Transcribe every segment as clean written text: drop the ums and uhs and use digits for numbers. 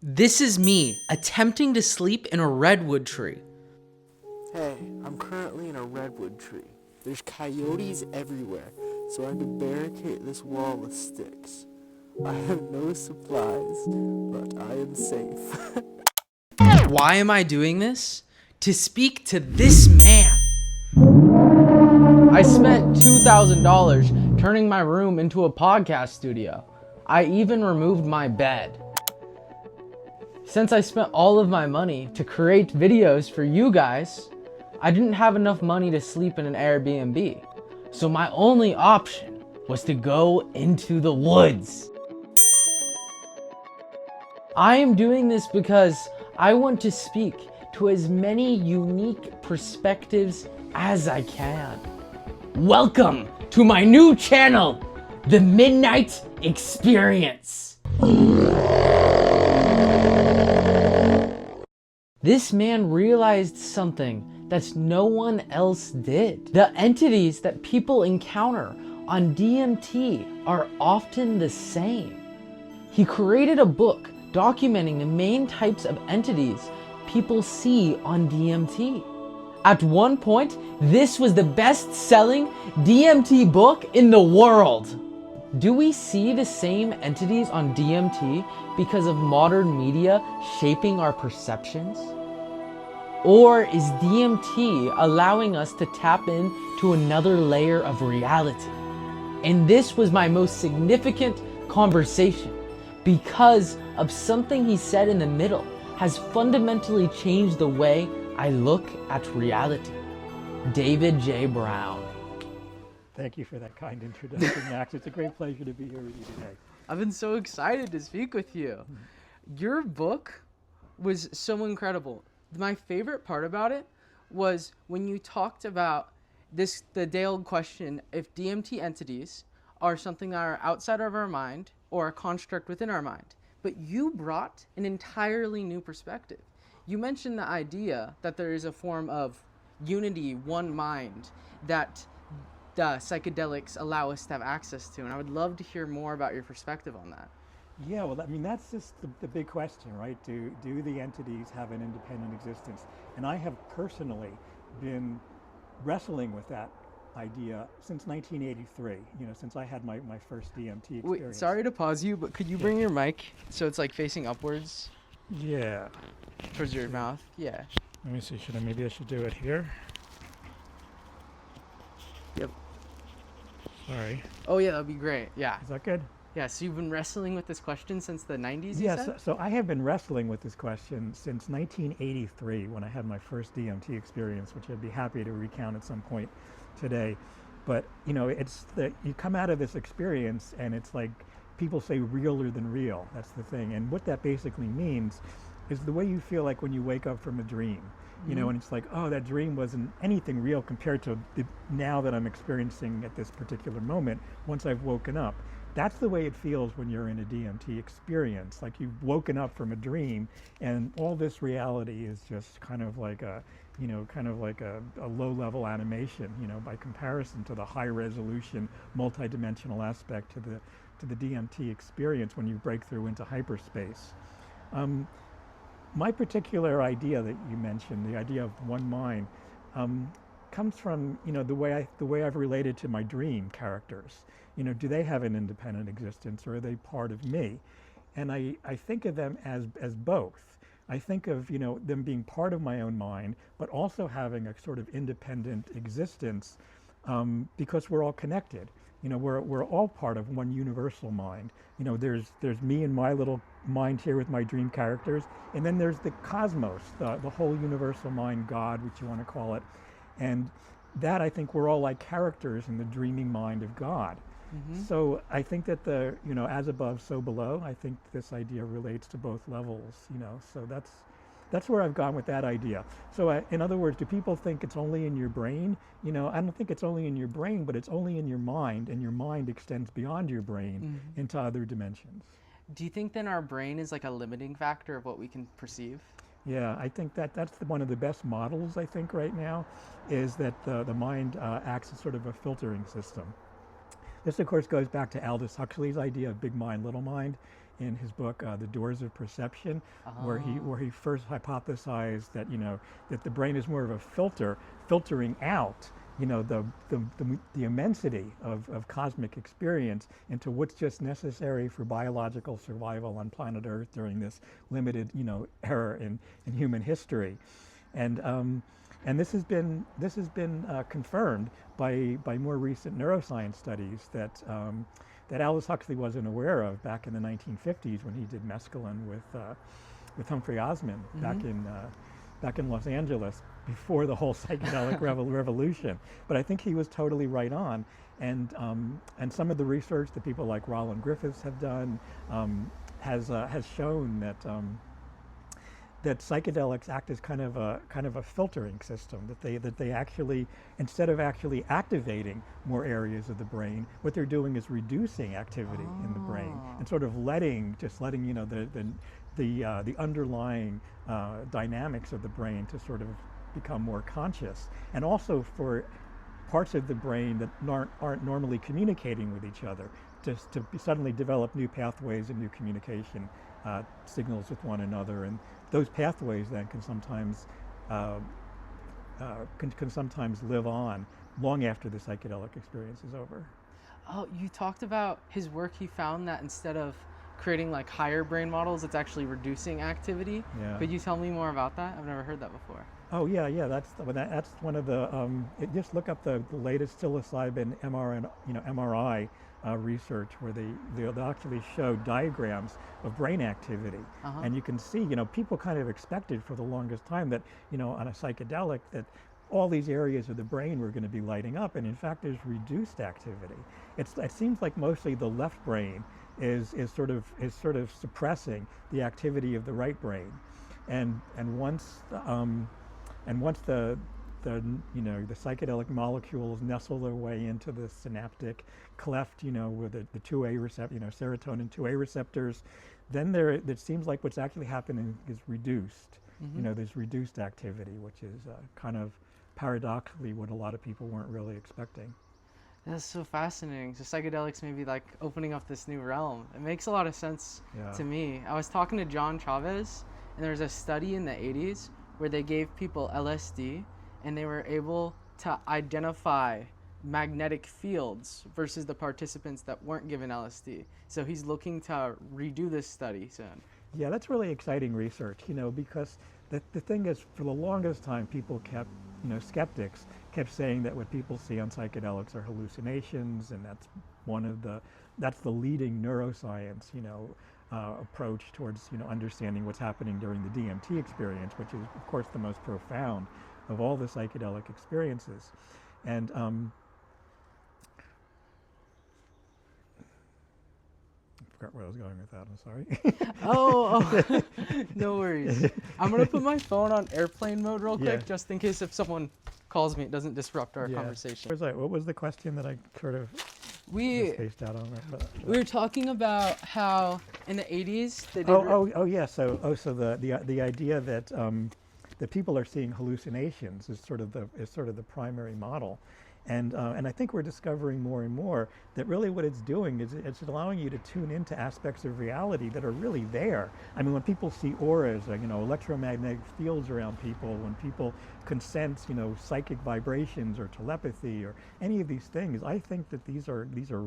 This is me attempting to sleep in a redwood tree. Hey, I'm currently in a redwood tree. There's coyotes everywhere, so I can barricade this wall with sticks. I have no supplies, but I am safe. Why am I doing this? To speak to this man. I spent $2,000 turning my room into a podcast studio. I even removed my bed. Since I spent all of my money to create videos for you guys, I didn't have enough money to sleep in an Airbnb. So my only option was to go into the woods. I am doing this because I want to speak to as many unique perspectives as I can. Welcome to my new channel, The Midnight Experience. This man realized something that no one else did. The entities that people encounter on DMT are often the same. He created a book documenting the main types of entities people see on DMT. At one point, this was the best-selling DMT book in the world. Do we see the same entities on DMT because of modern media shaping our perceptions? Or is DMT allowing us to tap into another layer of reality? And this was my most significant conversation because of something he said in the middle has fundamentally changed the way I look at reality. David J. Brown. Thank you for that kind introduction, Max. It's a great pleasure to be here with you today. I've been so excited to speak with you. Your book was so incredible. My favorite part about it was when you talked about the day-old question, if DMT entities are something that are outside of our mind or a construct within our mind. But you brought an entirely new perspective. You mentioned the idea that there is a form of unity, one mind, that the psychedelics allow us to have access to. And I would love to hear more about your perspective on that. Yeah, well, I mean, that's just the big question, right? Do the entities have an independent existence? And I have personally been wrestling with that idea since 1983, since I had my first DMT experience. Wait, sorry to pause you, but could you bring your mic so it's like facing upwards Yeah. towards your mouth? Yeah. Let me see, maybe I should do it here? Yep. Sorry. Oh yeah, that'd be great. Yeah. Is that good? Yeah, so you've been wrestling with this question since the 90s, you Yes, said? so I have been wrestling with this question since 1983 when I had my first DMT experience, which I'd be happy to recount at some point today. But, it's you come out of this experience and it's like people say realer than real. That's the thing. And what that basically means is the way you feel like when you wake up from a dream. And it's like, oh, that dream wasn't anything real compared to the now that I'm experiencing at this particular moment once I've woken up. That's the way it feels when you're in a DMT experience. Like you've woken up from a dream and all this reality is just kind of like a low-level animation, by comparison to the high-resolution, multidimensional aspect to the DMT experience when you break through into hyperspace. My particular idea that you mentioned, the idea of one mind, comes from the way I've related to my dream characters. Do they have an independent existence or are they part of me? And I think of them as both. I think of them being part of my own mind, but also having a sort of independent existence because we're all connected. We're all part of one universal mind. There's me and my little mind here with my dream characters, and then there's the cosmos, the whole universal mind, God, which you want to call it. And that, I think, we're all like characters in the dreaming mind of God. Mm-hmm. So I think that as above, so below, I think this idea relates to both levels, so that's where I've gone with that idea. So in other words, do people think it's only in your brain? I don't think it's only in your brain, but it's only in your mind, and your mind extends beyond your brain into other dimensions. Do you think then our brain is like a limiting factor of what we can perceive? Yeah, I think that's one of the best models, I think, right now, is that the mind acts as sort of a filtering system. This, of course, goes back to Aldous Huxley's idea of big mind, little mind. in his book, The Doors of Perception, where he first hypothesized that, that the brain is more of a filter, filtering out, the immensity of cosmic experience into what's just necessary for biological survival on planet Earth during this limited, era in human history. And this has been confirmed by more recent neuroscience studies that Aldous Huxley wasn't aware of back in the 1950s when he did mescaline with Humphrey Osmond back in Los Angeles before the whole psychedelic revolution. But I think he was totally right on, and some of the research that people like Roland Griffiths have done has shown that psychedelics act as kind of a filtering system, that they actually, instead of actually activating more areas of the brain, what they're doing is reducing activity in the brain and sort of letting the underlying dynamics of the brain to sort of become more conscious, and also for parts of the brain that aren't normally communicating with each other, just to suddenly develop new pathways and new communication signals with one another, and those pathways then can sometimes live on long after the psychedelic experience is over. Oh, you talked about his work. He found that instead of creating like higher brain models, it's actually reducing activity. Yeah. Could you tell me more about that? I've never heard that before. Oh yeah, that's one of the. Just look up the latest psilocybin MRI research where they'll actually show diagrams of brain activity, and you can see, people kind of expected for the longest time that, on a psychedelic, that all these areas of the brain were going to be lighting up, and in fact there's reduced activity. It seems like mostly the left brain is sort of suppressing the activity of the right brain, and once the psychedelic molecules nestle their way into the synaptic cleft, with the 2A receptor, serotonin 2A receptors, then it seems like what's actually happening is reduced. There's reduced activity, which is kind of paradoxically what a lot of people weren't really expecting. That's so fascinating. So psychedelics may be like opening up this new realm. It makes a lot of sense to me. I was talking to John Chavez, and there was a study in the 80s where they gave people LSD, and they were able to identify magnetic fields versus the participants that weren't given LSD. So he's looking to redo this study soon. Yeah, that's really exciting research, because the thing is, for the longest time, people kept, skeptics kept saying that what people see on psychedelics are hallucinations, and that's the leading neuroscience, approach towards, understanding what's happening during the DMT experience, which is, of course, the most profound of all the psychedelic experiences. And I forgot where I was going with that, I'm sorry. No worries. I'm going to put my phone on airplane mode real quick, just in case if someone calls me, it doesn't disrupt our conversation. What was the question that I sort of spaced out on? We were talking about how in the 80s they did... So the idea that that people are seeing hallucinations is sort of the primary model. And I think we're discovering more and more that really what it's doing is it's allowing you to tune into aspects of reality that are really there. I mean, when people see auras, electromagnetic fields around people, when people can sense, psychic vibrations or telepathy or any of these things, I think that these are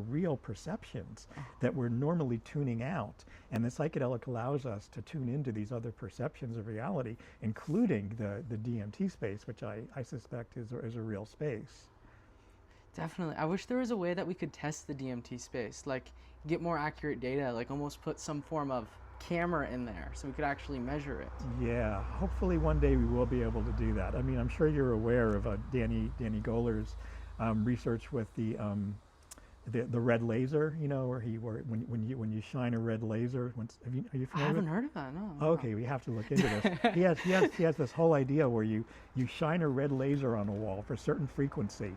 real perceptions that we're normally tuning out. And the psychedelic allows us to tune into these other perceptions of reality, including the DMT space, which I suspect is a real space. Definitely. I wish there was a way that we could test the DMT space, like get more accurate data, like almost put some form of camera in there so we could actually measure it. Yeah, hopefully one day we will be able to do that. I mean, I'm sure you're aware of Danny Goler's research with the red laser, when you shine a red laser. Are you familiar? I haven't heard of that. No. Okay, we have to look into this. he has this whole idea where you shine a red laser on a wall for a certain frequency.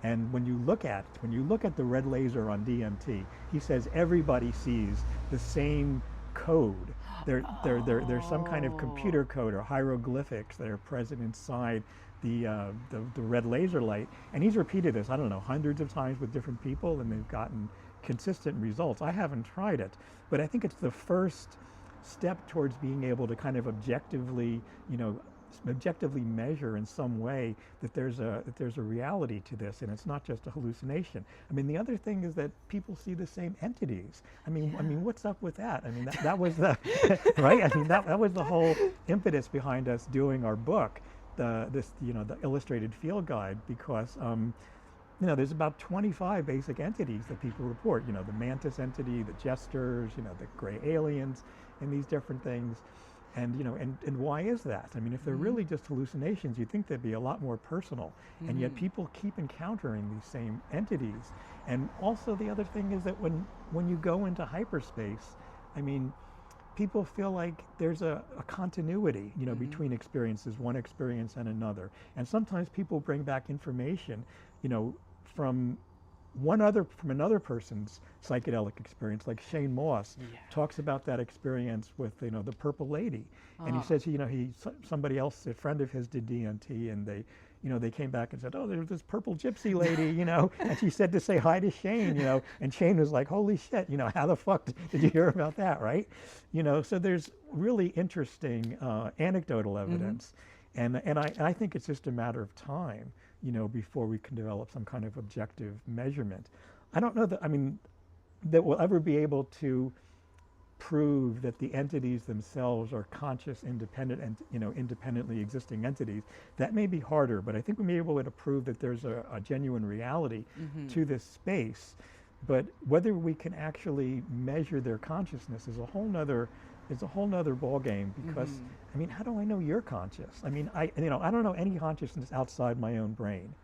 And when you look at the red laser on DMT, he says everybody sees the same code. There's some kind of computer code or hieroglyphics that are present inside the red laser light. And he's repeated this, I don't know, hundreds of times with different people, and they've gotten consistent results. I haven't tried it, but I think it's the first step towards being able to kind of objectively, objectively measure in some way that there's a reality to this, and it's not just a hallucination. I mean, the other thing is that people see the same entities. I mean, what's up with that? I mean, that was the right. I mean, that was the whole impetus behind us doing our book, the illustrated field guide, because there's about 25 basic entities that people report. The mantis entity, the jesters, the gray aliens, and these different things. And and why is that? I mean, if they're really just hallucinations, you'd think they'd be a lot more personal. And yet people keep encountering these same entities. And also the other thing is that when you go into hyperspace, I mean, people feel like there's a continuity, between experiences, one experience and another. And sometimes people bring back information, from another person's psychedelic experience, like Shane Moss talks about that experience with the Purple Lady, and he says somebody else, a friend of his, did DMT, and they came back and said, oh, there's this purple gypsy lady, and she said to say hi to Shane, and Shane was like, holy shit, how the fuck did you hear about that, right? So there's really interesting anecdotal evidence, and I think it's just a matter of time, before we can develop some kind of objective measurement. I don't know that we'll ever be able to prove that the entities themselves are conscious, independent, and independently existing entities. That may be harder, but I think we may be able to prove that there's a genuine reality to this space. But whether we can actually measure their consciousness is a whole nother ball game, because I mean, how do I know you're conscious? I mean, I don't know any consciousness outside my own brain,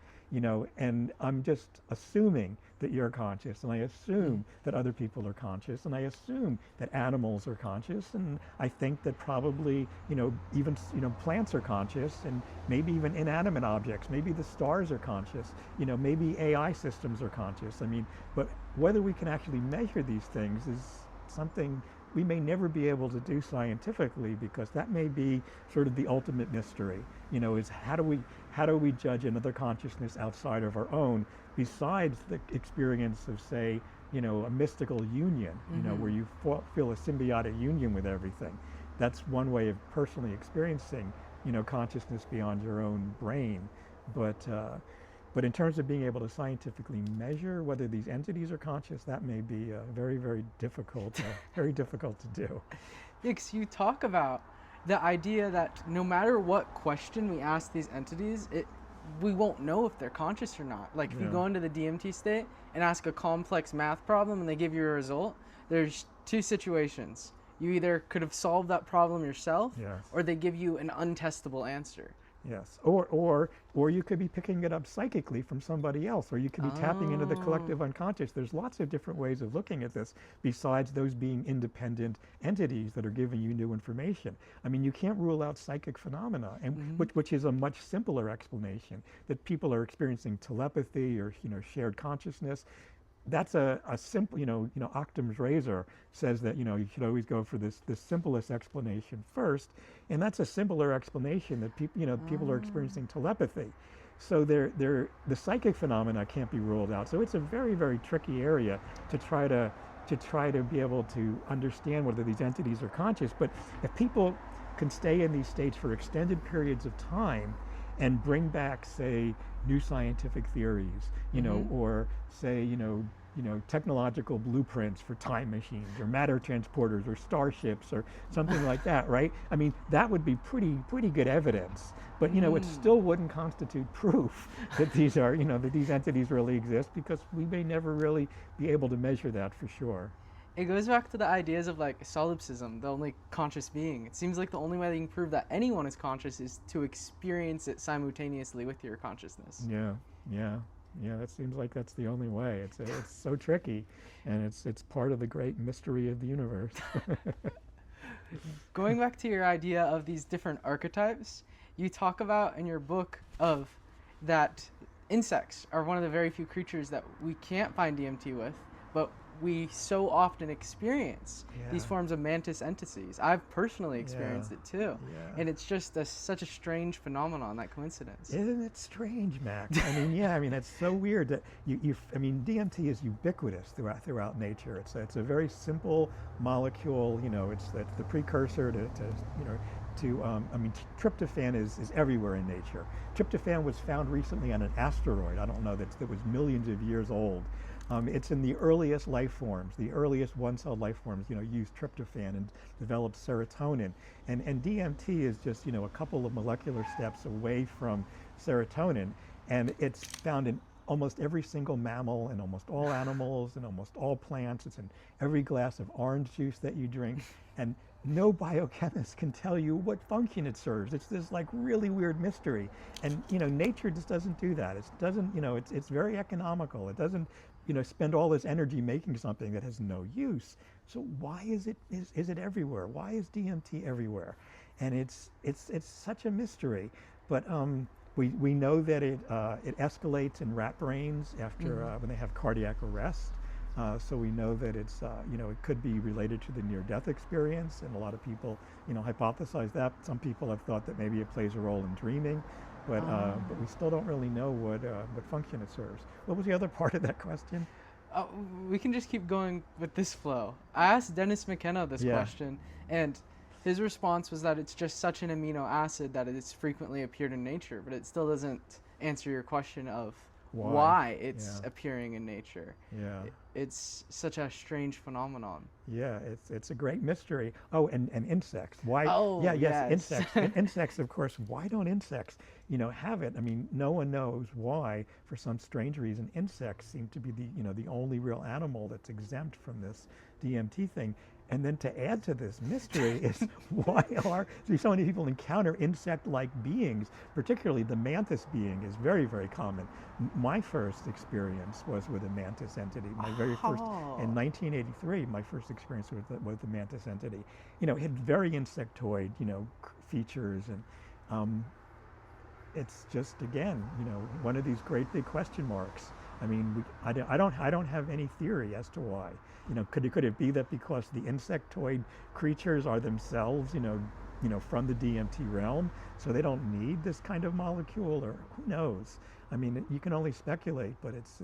and I'm just assuming that you're conscious, and I assume that other people are conscious, and I assume that animals are conscious, and I think that probably even plants are conscious, and maybe even inanimate objects, maybe the stars are conscious, maybe AI systems are conscious. I mean, but whether we can actually measure these things is something we may never be able to do scientifically, because that may be sort of the ultimate mystery, is how do we judge another consciousness outside of our own, besides the experience of, say, a mystical union, where you feel a symbiotic union with everything. That's one way of personally experiencing, consciousness beyond your own brain. But in terms of being able to scientifically measure whether these entities are conscious, that may be very, very difficult, very difficult to do. Because you talk about the idea that no matter what question we ask these entities, we won't know if they're conscious or not. Like if you go into the DMT state and ask a complex math problem and they give you a result, there's two situations. You either could have solved that problem yourself, or they give you an untestable answer. Yes, or you could be picking it up psychically from somebody else, or you could be tapping into the collective unconscious. There's lots of different ways of looking at this, besides those being independent entities that are giving you new information. I mean, you can't rule out psychic phenomena, and which is a much simpler explanation, that people are experiencing telepathy or shared consciousness. That's a simple, Occam's razor says that, you should always go for this simplest explanation first. And that's a simpler explanation, that people are experiencing telepathy. So the psychic phenomena can't be ruled out. So it's a very, very tricky area to try to be able to understand whether these entities are conscious. But if people can stay in these states for extended periods of time and bring back, say, new scientific theories, or say, technological blueprints for time machines or matter transporters or starships or something like that, right? I mean, that would be pretty good evidence. But it still wouldn't constitute proof that these are, that these entities really exist, because we may never really be able to measure that for sure. It goes back to the ideas of like solipsism, the only conscious being. It seems like the only way that you can prove that anyone is conscious is to experience it simultaneously with your consciousness. Yeah, that seems like that's the only way. It's so tricky, and it's part of the great mystery of the universe. Going back to your idea of these different archetypes, you talk about in your book of that insects are one of the very few creatures that we can't find DMT with, but we so often experience these Yeah. forms of mantis entities. I've personally experienced it too. Yeah. And it's just such a strange phenomenon, that coincidence. Isn't it strange, Max? I mean, yeah, I mean, it's so weird that I mean, DMT is ubiquitous throughout nature. It's a very simple molecule, you know, it's the precursor I mean, tryptophan is everywhere in nature. Tryptophan was found recently on an asteroid. I don't know, that was millions of years old. It's in the earliest life forms, the earliest one-celled life forms, you know, used tryptophan and developed serotonin. And DMT is just, you know, a couple of molecular steps away from serotonin. And it's found in almost every single mammal and almost all animals and almost all plants. It's in every glass of orange juice that you drink. And no biochemist can tell you what function it serves. It's this like really weird mystery. And, you know, nature just doesn't do that. It doesn't, you know, it's very economical. It doesn't, you know, spend all this energy making something that has no use. So why is it everywhere? Why is DMT everywhere? And it's such a mystery. But we know that it escalates in rat brains after when they have cardiac arrest. So we know that it's, you know, it could be related to the near-death experience, and a lot of people, you know, hypothesize that. Some people have thought that maybe it plays a role in dreaming, but we still don't really know what function it serves. What was the other part of that question? We can just keep going with this flow. I asked Dennis McKenna this question, and his response was that it's just such an amino acid that it's frequently appeared in nature, but it still doesn't answer your question of why it's appearing in nature. Yeah. It's such a strange phenomenon. Yeah, it's a great mystery. Oh, and insects. Why? Oh, yeah, yes, yes. insects. Insects, of course. Why don't insects, you know, have it? I mean, no one knows why. For some strange reason, insects seem to be the only real animal that's exempt from this DMT thing. And then to add to this mystery is why so many people encounter insect-like beings, particularly the mantis being is very, very common. My first experience was with a mantis entity. My very first, in 1983, my first experience with the mantis entity. You know, it had very insectoid, you know, features, and it's just, again, you know, one of these great big question marks. I mean, I don't have any theory as to why. You know, could it be that because the insectoid creatures are themselves, you know, from the DMT realm, so they don't need this kind of molecule, or who knows? I mean, you can only speculate, but it's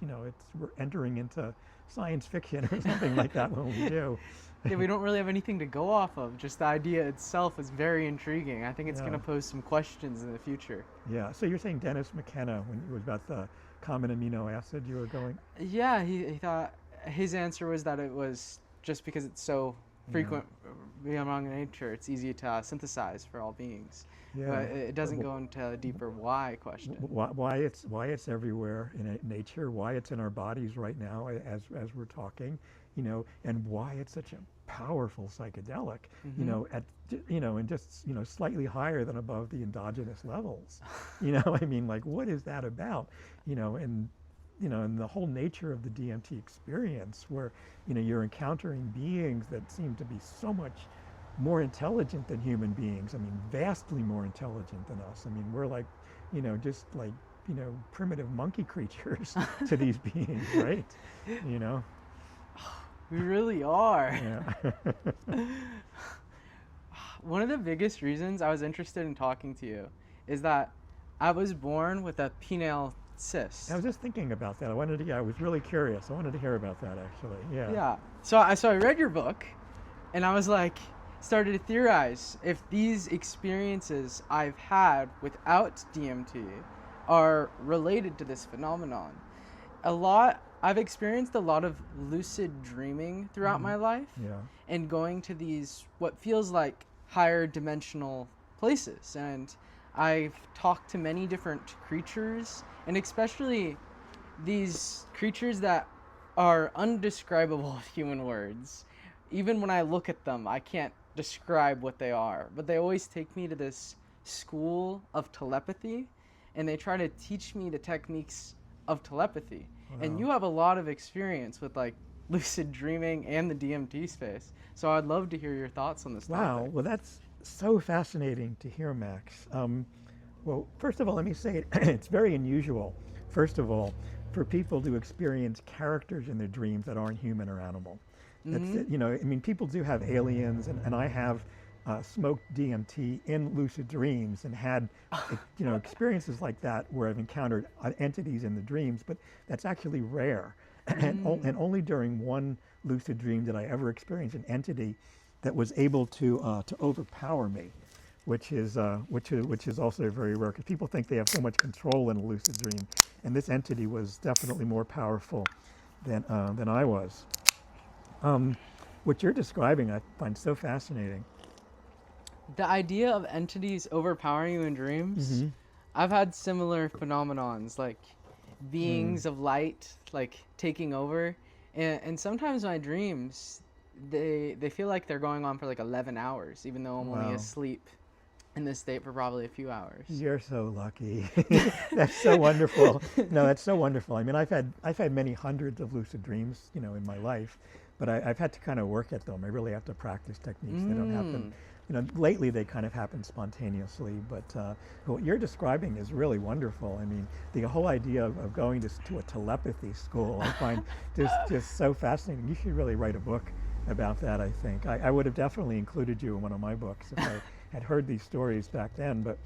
you know, we're entering into science fiction or something like that when we do. Yeah, we don't really have anything to go off of. Just the idea itself is very intriguing. I think it's going to pose some questions in the future. Yeah. So you're saying Dennis McKenna, when it was about the common amino acid, you were going? Yeah, he thought his answer was that it was just because it's so frequent among nature, it's easy to synthesize for all beings. Yeah. But it doesn't go into a deeper why question. Why it's everywhere in nature, why it's in our bodies right now as we're talking, you know, and why it's such a powerful psychedelic, you know, and just, you know, slightly higher than above the endogenous levels. You know, I mean, like, what is that about? You know, and the whole nature of the DMT experience, where, you know, you're encountering beings that seem to be so much more intelligent than human beings. I mean, vastly more intelligent than us. I mean, we're like, you know, just like, you know, primitive monkey creatures to these beings, right? You know? We really are. Yeah. One of the biggest reasons I was interested in talking to you is that I was born with a penile cyst. I was just thinking about that. I was really curious. I wanted to hear about that, actually. Yeah. Yeah. So I read your book, and I was like, started to theorize if these experiences I've had without DMT are related to this phenomenon. I've experienced a lot of lucid dreaming throughout my life, and going to these what feels like higher dimensional places. And I've talked to many different creatures, and especially these creatures that are undescribable with human words. Even when I look at them, I can't describe what they are, but they always take me to this school of telepathy, and they try to teach me the techniques of telepathy. Wow. And you have a lot of experience with like lucid dreaming and the DMT space, so I'd love to hear your thoughts on this topic. Wow, well, that's so fascinating to hear, Max. Well, first of all, let me say it's very unusual, first of all, for people to experience characters in their dreams that aren't human or animal. That's it. You know, I mean, people do have aliens, and I have smoked DMT in lucid dreams and had, you know, experiences like that where I've encountered entities in the dreams, but that's actually rare. And only during one lucid dream did I ever experience an entity that was able to overpower me, which is also very rare, because people think they have so much control in a lucid dream, and this entity was definitely more powerful than I was. What you're describing, I find so fascinating. The idea of entities overpowering you in dreams, I've had similar phenomenons, like beings of light, like taking over. And sometimes my dreams, they feel like they're going on for like 11 hours, even though I'm only asleep in this state for probably a few hours. You're so lucky. That's so wonderful. No, that's so wonderful. I mean, I've had many hundreds of lucid dreams, you know, in my life, but I've had to kind of work at them. I really have to practice techniques. They don't happen, you know, lately they kind of happen spontaneously, but what you're describing is really wonderful. I mean, the whole idea of going to a telepathy school, I find just so fascinating. You should really write a book about that, I think. I would have definitely included you in one of my books if I had heard these stories back then. But,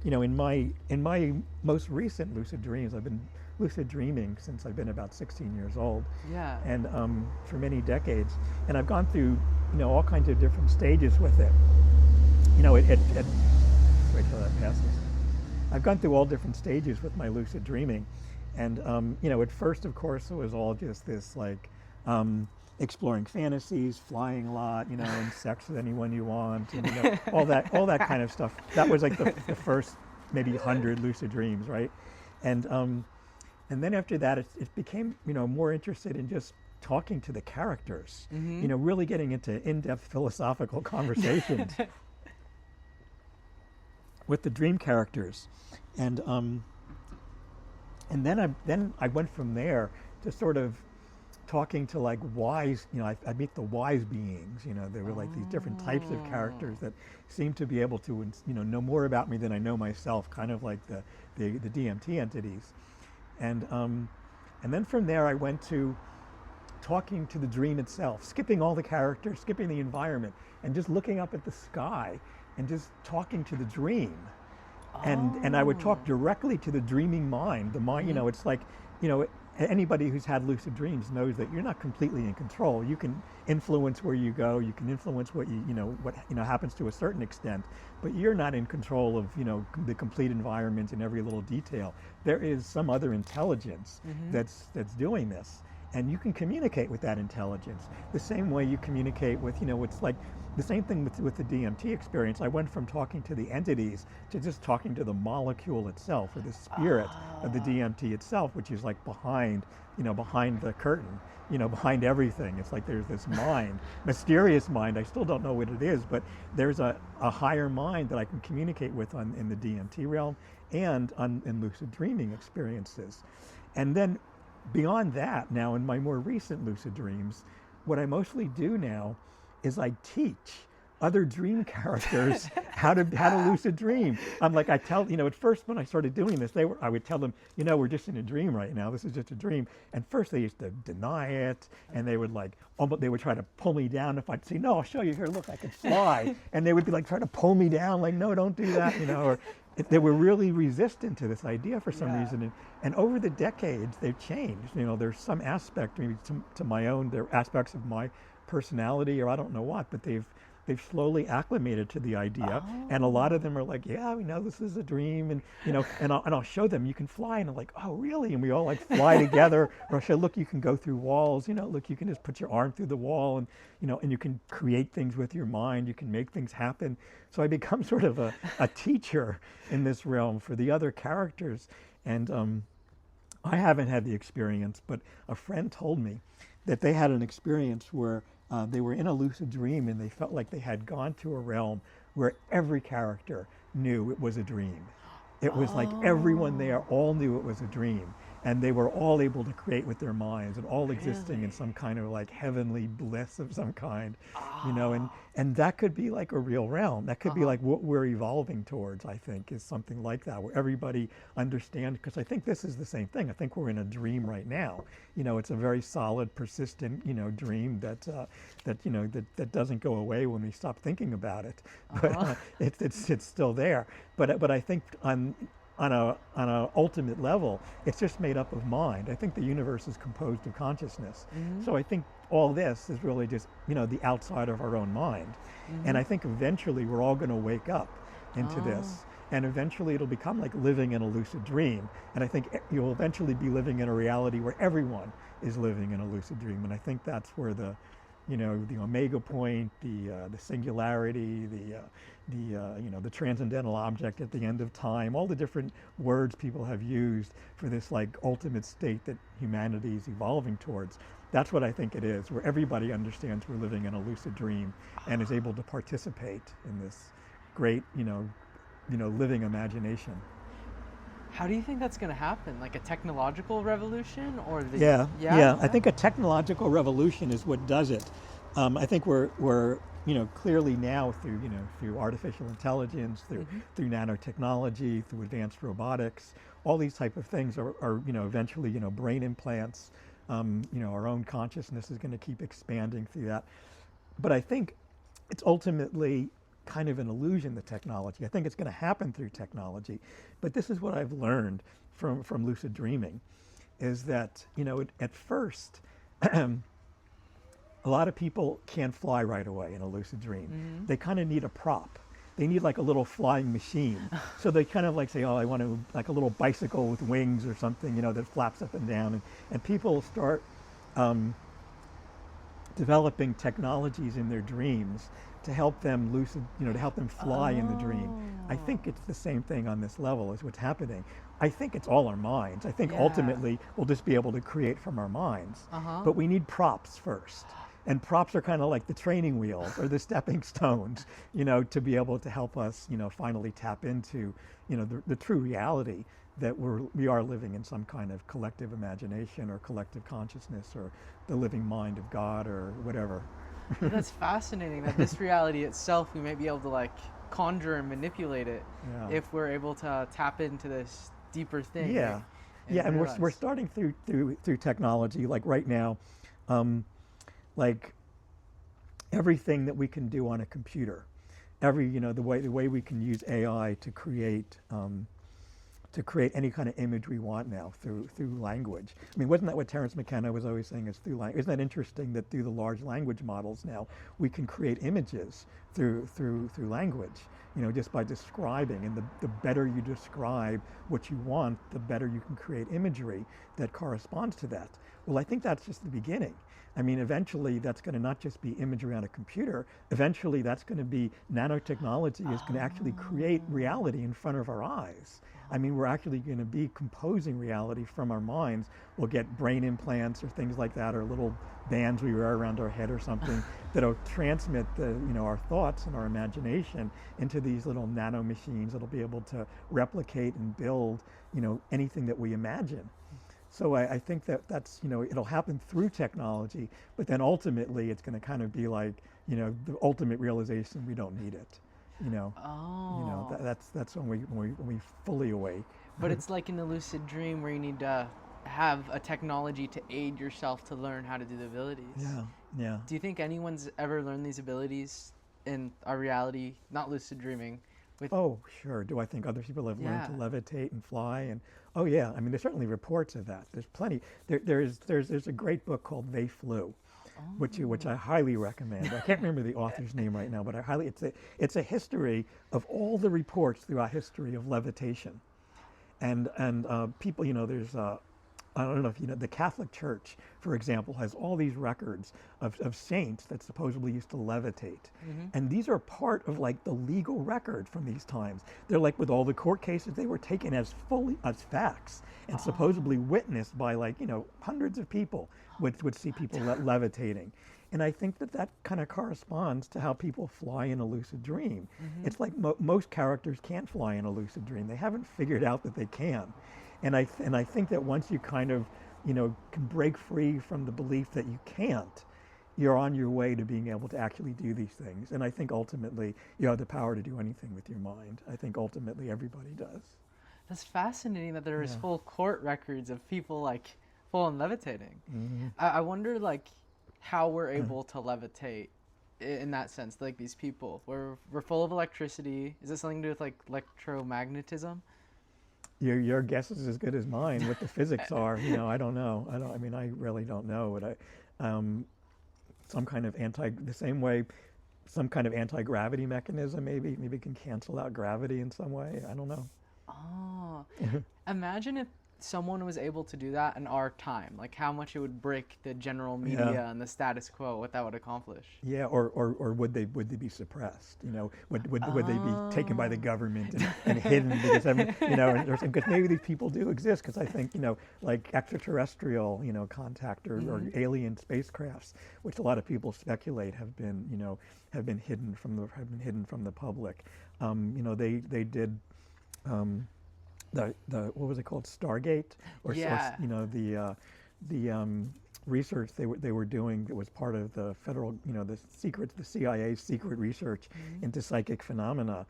you know, in my most recent lucid dreams, I've been lucid dreaming since I've been about 16 years old. Yeah. And for many decades. And I've gone through, you know, all kinds of different stages with it. You know, wait till that passes. I've gone through all different stages with my lucid dreaming. And, you know, at first, of course, it was all just this, like, exploring fantasies, flying a lot, you know, and sex with anyone you want, and, you know, all that kind of stuff. That was like the first maybe 100 lucid dreams, right? And then after that, it became, you know, more interested in just talking to the characters, you know, really getting into in-depth philosophical conversations with the dream characters, and then I went from there to sort of talking to like wise, you know, I meet the wise beings, you know, there were like these different types of characters that seem to be able to, you know more about me than I know myself, kind of like the DMT entities. And then from there I went to talking to the dream itself, skipping all the characters, skipping the environment, and just looking up at the sky and just talking to the dream. And I would talk directly to the dreaming mind. The mind, you know, it's like, you know, anybody who's had lucid dreams knows that you're not completely in control. You can influence where you go. You can influence what happens to a certain extent, but you're not in control of, you know, the complete environment and every little detail. There is some other intelligence that's doing this, and you can communicate with that intelligence the same way you communicate with, you know, it's like the same thing with the DMT experience. I went from talking to the entities to just talking to the molecule itself, or the spirit of the DMT itself, which is like behind the curtain, you know, behind everything. It's like there's this mind, mysterious mind. I still don't know what it is, but there's a higher mind that I can communicate with in the DMT realm and in lucid dreaming experiences. And then beyond that, now in my more recent lucid dreams, what I mostly do now is I teach other dream characters how to lucid dream. I'm like, I tell, you know, at first when I started doing this, I would tell them, you know, we're just in a dream right now. This is just a dream. And first they used to deny it, and they would they would try to pull me down if I'd say, no, I'll show you here. Look, I can fly. And they would be like trying to pull me down, like, no, don't do that, you know. Or they were really resistant to this idea for some reason. And over the decades, they've changed. You know, there's some aspect maybe to my own, there are aspects of my personality, or I don't know what, but they've slowly acclimated to the idea, and a lot of them are like, yeah, we know this is a dream, and you know, and I'll show them you can fly, and I'm like, oh really? And we all like fly together. Or I'll show, look, you can go through walls, you know, look, you can just put your arm through the wall, and you know, and you can create things with your mind, you can make things happen. So I become sort of a teacher in this realm for the other characters, and I haven't had the experience, but a friend told me that they had an experience where they were in a lucid dream, and they felt like they had gone to a realm where every character knew it was a dream. It was like everyone there all knew it was a dream. and they were all able to create with their minds and all existing in Really? some kind of like heavenly bliss of some kind, you know, and that could be like a real realm. That could be like what we're evolving towards, I think, is something like that, where everybody understands, because I think this is the same thing. I think we're in a dream right now. You know, it's a very solid, persistent, you know, dream that doesn't go away when we stop thinking about it. But it's still there. But I think on a ultimate level, it's just made up of mind. I think the universe is composed of consciousness. So I think all this is really just, you know, the outside of our own mind. And I think eventually we're all going to wake up into this. And eventually it'll become like living in a lucid dream. And I think you'll eventually be living in a reality where everyone is living in a lucid dream. And I think that's where the, you know, the omega point, the singularity, you know, the transcendental object at the end of time, all the different words people have used for this like ultimate state that humanity is evolving towards. That's what I think it is, where everybody understands we're living in a lucid dream and is able to participate in this great, you know, living imagination. How do you think that's going to happen? Like a technological revolution, or the Yeah. I think a technological revolution is what does it. I think we're you know, clearly now through artificial intelligence, through nanotechnology, through advanced robotics, all these type of things are you know, eventually, you know, brain implants. You know, our own consciousness is going to keep expanding through that. But I think it's ultimately kind of an illusion, the technology. I think it's going to happen through technology. But this is what I've learned from lucid dreaming, is that, you know, at first, a lot of people can't fly right away in a lucid dream. They kind of need a prop. They need like a little flying machine. So they kind of like say, oh, I want to, like a little bicycle with wings or something, you know, that flaps up and down. And people start developing technologies in their dreams to help them lucid, you know, to help them fly in the dream. I think it's the same thing on this level as what's happening. I think it's all our minds. I think ultimately we'll just be able to create from our minds. But we need props first. And props are kind of like the training wheels or the stepping stones, you know, to be able to help us, you know, finally tap into, you know, the true reality that we are living in some kind of collective imagination or collective consciousness or the living mind of God or whatever. That's fascinating that this reality itself, we might be able to like conjure and manipulate it if we're able to tap into this deeper thing. Yeah. And we're starting through technology, like right now, like everything that we can do on a computer, you know, the way we can use AI to create any kind of image we want now through language. I mean, wasn't that what Terence McKenna was always saying, is through language? Isn't that interesting that through the large language models now we can create images through language, you know, just by describing, and the better you describe what you want, the better you can create imagery that corresponds to that. Well, I think that's just the beginning. I mean, eventually that's going to not just be imagery on a computer, eventually that's going to be nanotechnology is going to actually create reality in front of our eyes. I mean, we're actually going to be composing reality from our minds. We'll get brain implants or things like that, or little bands we wear around our head or something that'll transmit our thoughts and our imagination into these little nano machines that'll be able to replicate and build, you know, anything that we imagine. So I think that's, you know, it'll happen through technology, but then ultimately it's going to kind of be like, you know, the ultimate realization we don't need it. You know, that's when we fully awake. But it's like in the lucid dream where you need to have a technology to aid yourself to learn how to do the abilities. Yeah. Do you think anyone's ever learned these abilities in our reality, not lucid dreaming? Oh, sure. Do I think other people have learned to levitate and fly? And oh yeah, I mean, there's certainly reports of that. There's plenty. There's a great book called They Flew. Which I highly recommend. I can't remember the author's name right now, but it's a history of all the reports throughout history of levitation, and people, you know, there's I don't know if you know, the Catholic Church, for example, has all these records of saints that supposedly used to levitate, and these are part of like the legal record from these times. They're like, with all the court cases, they were taken as fully as facts and supposedly witnessed by, like, you know, hundreds of people would see people levitating. And I think that kind of corresponds to how people fly in a lucid dream. It's like most characters can't fly in a lucid dream. They haven't figured out that they can. And I think that once you kind of, can break free from the belief that you can't, you're on your way to being able to actually do these things. And I think ultimately you have the power to do anything with your mind. I think ultimately everybody does. That's fascinating that there is Yeah. full court records of people like full on levitating. Mm-hmm. I wonder like how we're able to levitate in that sense. Like these people, we're full of electricity. Is it something to do with like electromagnetism? Your guess is as good as mine. What the physics are, I don't know. I mean, I really don't know. But some kind of the same way, some kind of anti-gravity mechanism maybe can cancel out gravity in some way. I don't know. Oh, imagine if someone was able to do that in our time. Like how much it would break the general media Yeah. and the status quo. What that would accomplish. Yeah, or would they be suppressed? Would they be taken by the government and hidden because because maybe these people do exist because I think like extraterrestrial contact or alien spacecrafts, which a lot of people speculate have been hidden from the public. They did. The what was it called, Stargate, Yeah. the research they were doing that was part of the federal the CIA's secret research into psychic phenomena,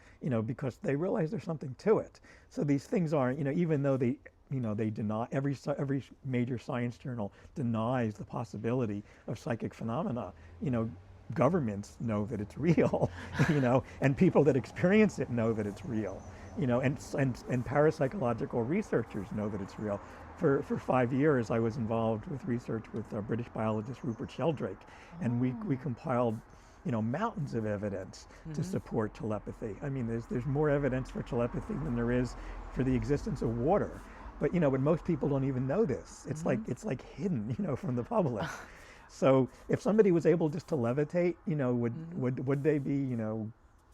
because they realized there's something to it. So these things aren't, even though they deny, every major science journal denies the possibility of psychic phenomena. Governments know that it's real, and people that experience it know that it's real, and parapsychological researchers know that it's real. For 5 years, I was involved with research with British biologist Rupert Sheldrake, and we compiled, mountains of evidence to support telepathy. I mean, there's more evidence for telepathy than there is for the existence of water, but most people don't even know this. It's like hidden, from the public. So if somebody was able just to levitate, would they be,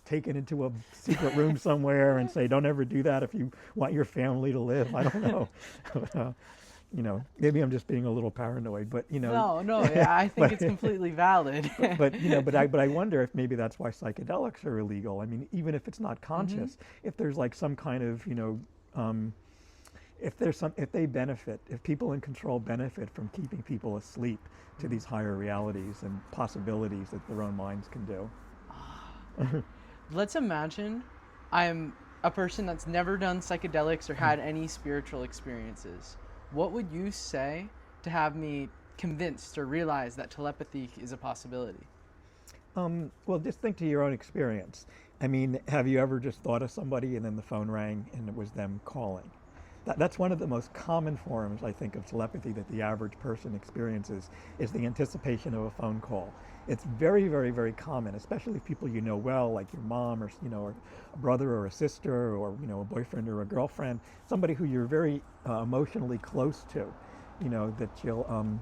taken into a secret room somewhere and say, don't ever do that if you want your family to live? I don't know. Maybe I'm just being a little paranoid, but No, yeah, I think it's completely valid. but I wonder if maybe that's why psychedelics are illegal. I mean, even if it's not conscious, if there's like some kind of, if people in control benefit from keeping people asleep to these higher realities and possibilities that their own minds can do. Let's imagine I'm a person that's never done psychedelics or had any spiritual experiences. What would you say to have me convinced or realize that telepathy is a possibility? Well, just think to your own experience. I mean, have you ever just thought of somebody and then the phone rang and it was them calling? That's one of the most common forms, I think, of telepathy that the average person experiences, is the anticipation of a phone call. It's very, very, very common, especially people you know well, like your mom or or a brother or a sister or a boyfriend or a girlfriend, somebody who you're very emotionally close to, that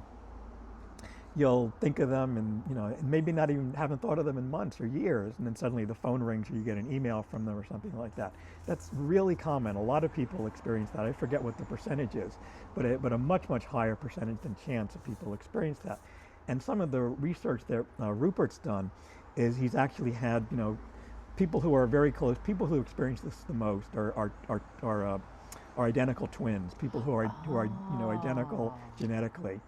you'll think of them and maybe not even haven't thought of them in months or years, and then suddenly the phone rings or you get an email from them or something like that. That's really common. A lot of people experience that. I forget what the percentage is, but a much, much higher percentage than chance of people experience that. And some of the research that Rupert's done is he's actually had, people who are very close, people who experience this the most are identical twins, people who are identical genetically.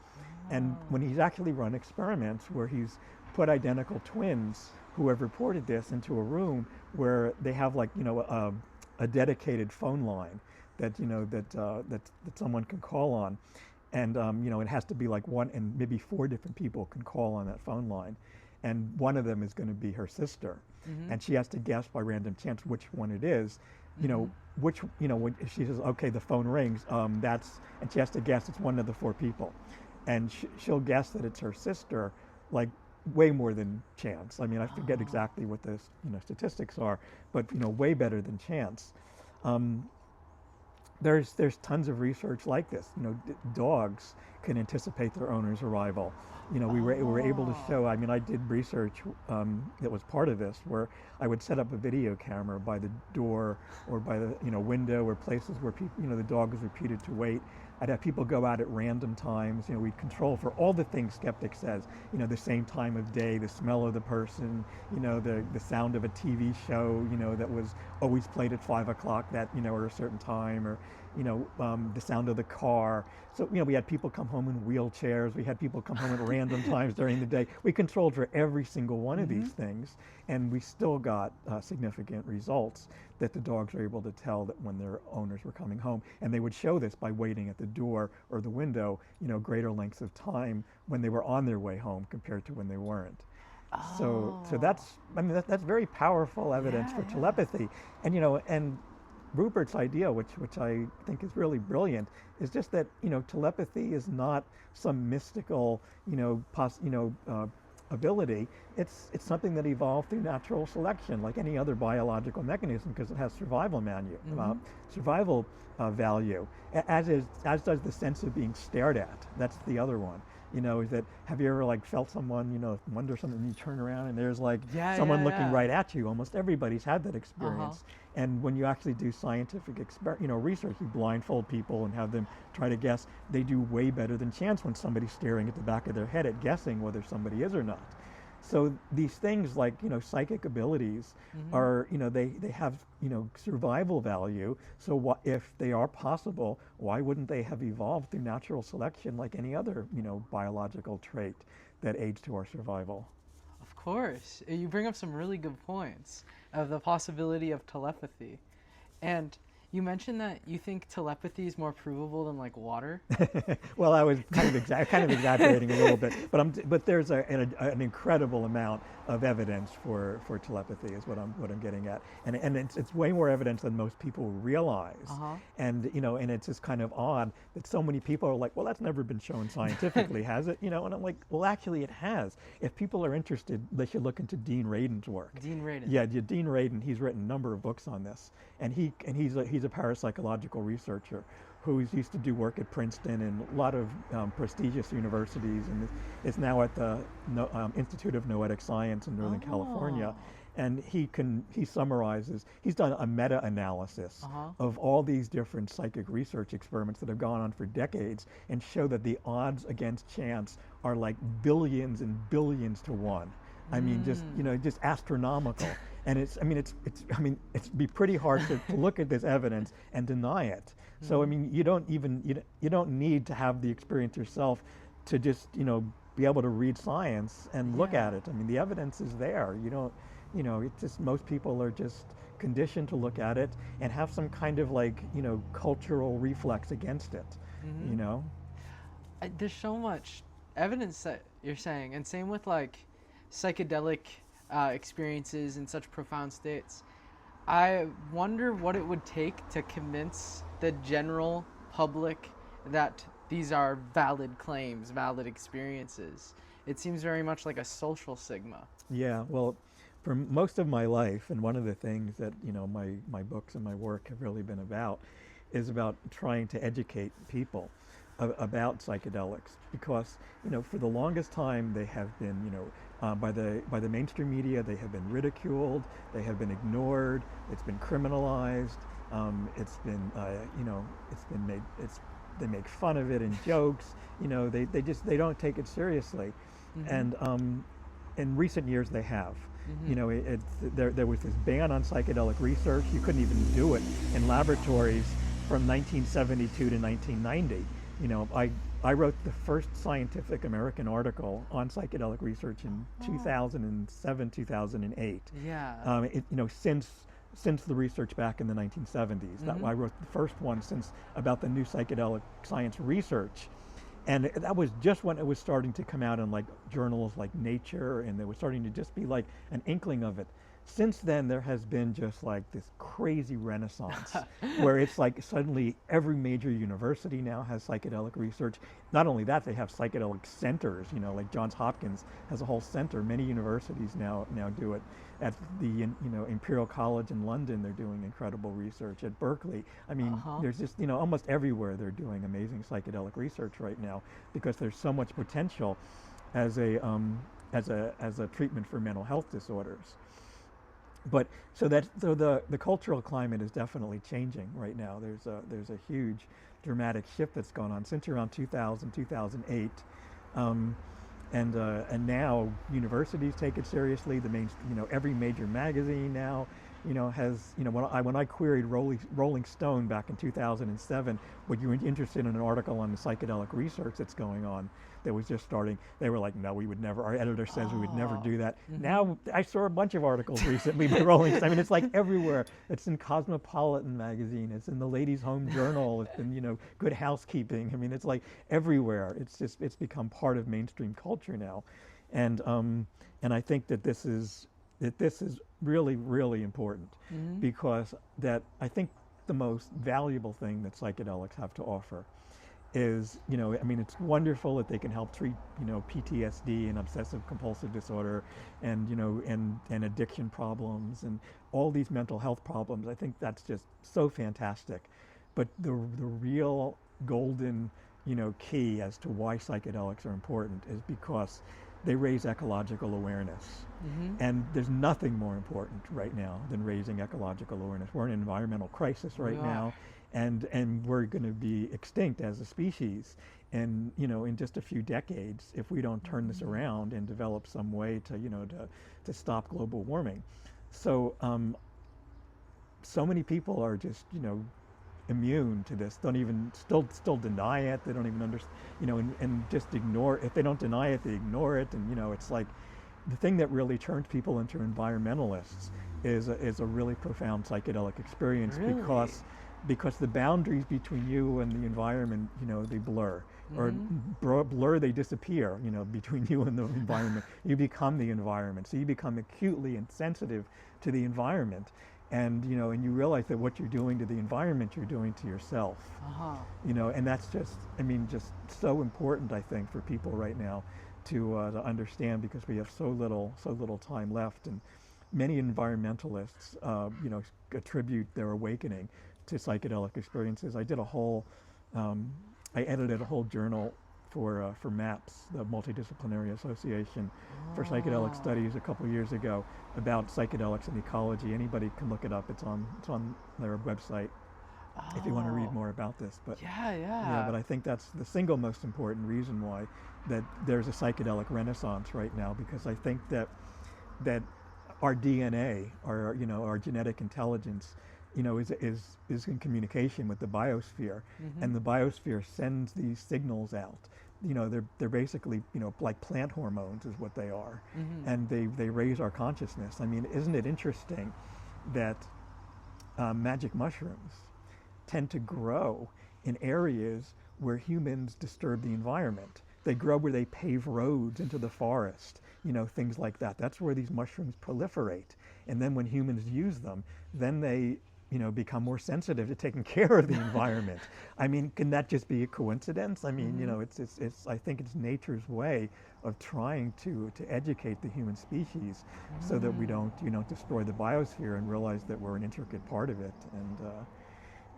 And when he's actually run experiments where he's put identical twins who have reported this into a room where they have a dedicated phone line that that someone can call on, and it has to be like one, and maybe 4 different people can call on that phone line, and one of them is going to be her sister, and she has to guess by random chance which one it is. When she says, okay, the phone rings, and she has to guess it's one of the 4 people. And she'll guess that it's her sister, like way more than chance. I mean, I forget exactly what the statistics are, but way better than chance. There's tons of research like this. Dogs can anticipate their owner's arrival. We were able to show. I mean, I did research that was part of this, where I would set up a video camera by the door or by the window or places where people the dog is repeated to wait. I'd have people go out at random times. We'd control for all the things skeptic says. The same time of day, the smell of the person, the sound of a TV show, that was always played at 5 o'clock or a certain time, or the sound of the car. So, we had people come home in wheelchairs. We had people come home at random times during the day. We controlled for every single one of these things, and we still got significant results that the dogs were able to tell that when their owners were coming home. And they would show this by waiting at the door or the window, greater lengths of time when they were on their way home compared to when they weren't. So that's very powerful evidence for telepathy. And Rupert's idea, which I think is really brilliant, is just that telepathy is not some mystical ability. It's something that evolved through natural selection, like any other biological mechanism, because it has survival value, as does the sense of being stared at. That's the other one. Is that, have you ever felt someone, wonder something, and you turn around and there's someone looking right at you? Almost everybody's had that experience. And when you actually do scientific research, you blindfold people and have them try to guess. They do way better than chance when somebody's staring at the back of their head at guessing whether somebody is or not. So these things like psychic abilities are they have survival value. So if they are possible, why wouldn't they have evolved through natural selection like any other biological trait that aids to our survival? Of course, you bring up some really good points of the possibility of telepathy, and you mentioned that you think telepathy is more provable than water. Well, I was kind of exaggerating a little bit, but there's an incredible amount of evidence for telepathy, is what I'm getting at, and it's way more evidence than most people realize, and and it's just kind of odd that so many people are like, well, that's never been shown scientifically, has it? And I'm like, well, actually, it has. If people are interested, they should look into Dean Radin's work. Dean Radin. Yeah, Dean Radin. He's written a number of books on this, and he's a parapsychological researcher who used to do work at Princeton and a lot of prestigious universities, and is now at the Institute of Noetic Science in Northern California. And he summarizes, he's done a meta-analysis of all these different psychic research experiments that have gone on for decades and show that the odds against chance are like billions and billions to one. I mean, just astronomical. And it'd be pretty hard to look at this evidence and deny it. So you don't need to have the experience yourself to just be able to read science and look at it. I mean, the evidence is there. It's just, most people are just conditioned to look at it and have some kind of cultural reflex against it. There's so much evidence that you're saying, and same with psychedelic experiences in such profound states. I wonder what it would take to convince the general public that these are valid claims, valid experiences. It seems very much like a social stigma. Yeah, well, for most of my life, and one of the things that my books and my work have really been about, is about trying to educate people about psychedelics, because for the longest time they have been by the mainstream media, they have been ridiculed, they have been ignored, it's been criminalized, they make fun of it in jokes, they don't take it seriously. And in recent years they have. There was this ban on psychedelic research. You couldn't even do it in laboratories from 1972 to 1990. I wrote the first scientific American article on psychedelic research in 2007, 2008. Yeah. Since the research back in the 1970s. I wrote the first one about the new psychedelic science research. And that was just when it was starting to come out in journals like Nature, and there was starting to just be an inkling of it. Since then, there has been just this crazy renaissance where it's suddenly every major university now has psychedelic research. Not only that, they have psychedelic centers, like Johns Hopkins has a whole center. Many universities now do it. At the Imperial College in London, they're doing incredible research. At Berkeley, there's just almost everywhere they're doing amazing psychedelic research right now, because there's so much potential as a treatment for mental health disorders. But so the cultural climate is definitely changing right now. There's a huge dramatic shift that's gone on since around 2000, 2008. And now universities take it seriously. Every major magazine now has, when I queried Rolling Stone back in 2007, would you be interested in an article on the psychedelic research that's going on that was just starting, they were like, no, we would never, our editor says we would never do that. Now, I saw a bunch of articles recently by Rolling Stone. I mean, it's like everywhere. It's in Cosmopolitan magazine, it's in the Ladies' Home Journal, it's in, Good Housekeeping. I mean, it's like everywhere. It's become part of mainstream culture now. And I think that this is really, really important, because that I think the most valuable thing that psychedelics have to offer is, I mean, it's wonderful that they can help treat, PTSD and obsessive compulsive disorder and, and addiction problems and all these mental health problems. I think that's just so fantastic. But the real golden, key as to why psychedelics are important is because they raise ecological awareness. And there's nothing more important right now than raising ecological awareness. We're in an environmental crisis right now, and we're going to be extinct as a species in just a few decades if we don't turn this around and develop some way to stop global warming. So so many people are just immune to this, don't even still deny it. They don't even understand, and just ignore. If they don't deny it, they ignore it. And it's like the thing that really turns people into environmentalists is a really profound psychedelic experience. Really? Because the boundaries between you and the environment, they blur. Or blur, they disappear, between you and the environment. You become the environment. So you become acutely insensitive to the environment. And and you realize that what you're doing to the environment, you're doing to yourself. And that's just so important, I think, for people right now to understand, because we have so little time left, and many environmentalists, attribute their awakening to psychedelic experiences. I edited a whole journal for MAPS, the Multidisciplinary Association for Psychedelic Studies, a couple years ago, about psychedelics and ecology. Anybody can look it up. It's on their website if you want to read more about this. But but I think that's the single most important reason why that there's a psychedelic renaissance right now, because I think that our DNA, our genetic intelligence, is in communication with the biosphere, and the biosphere sends these signals out. They're basically, like plant hormones is what they are, and they raise our consciousness. I mean, isn't it interesting that magic mushrooms tend to grow in areas where humans disturb the environment? They grow where they pave roads into the forest, things like that. That's where these mushrooms proliferate. And then when humans use them, then they become more sensitive to taking care of the environment. I mean, can that just be a coincidence? I mean, it's I think it's nature's way of trying to educate the human species so that we don't, destroy the biosphere, and realize that we're an intricate part of it,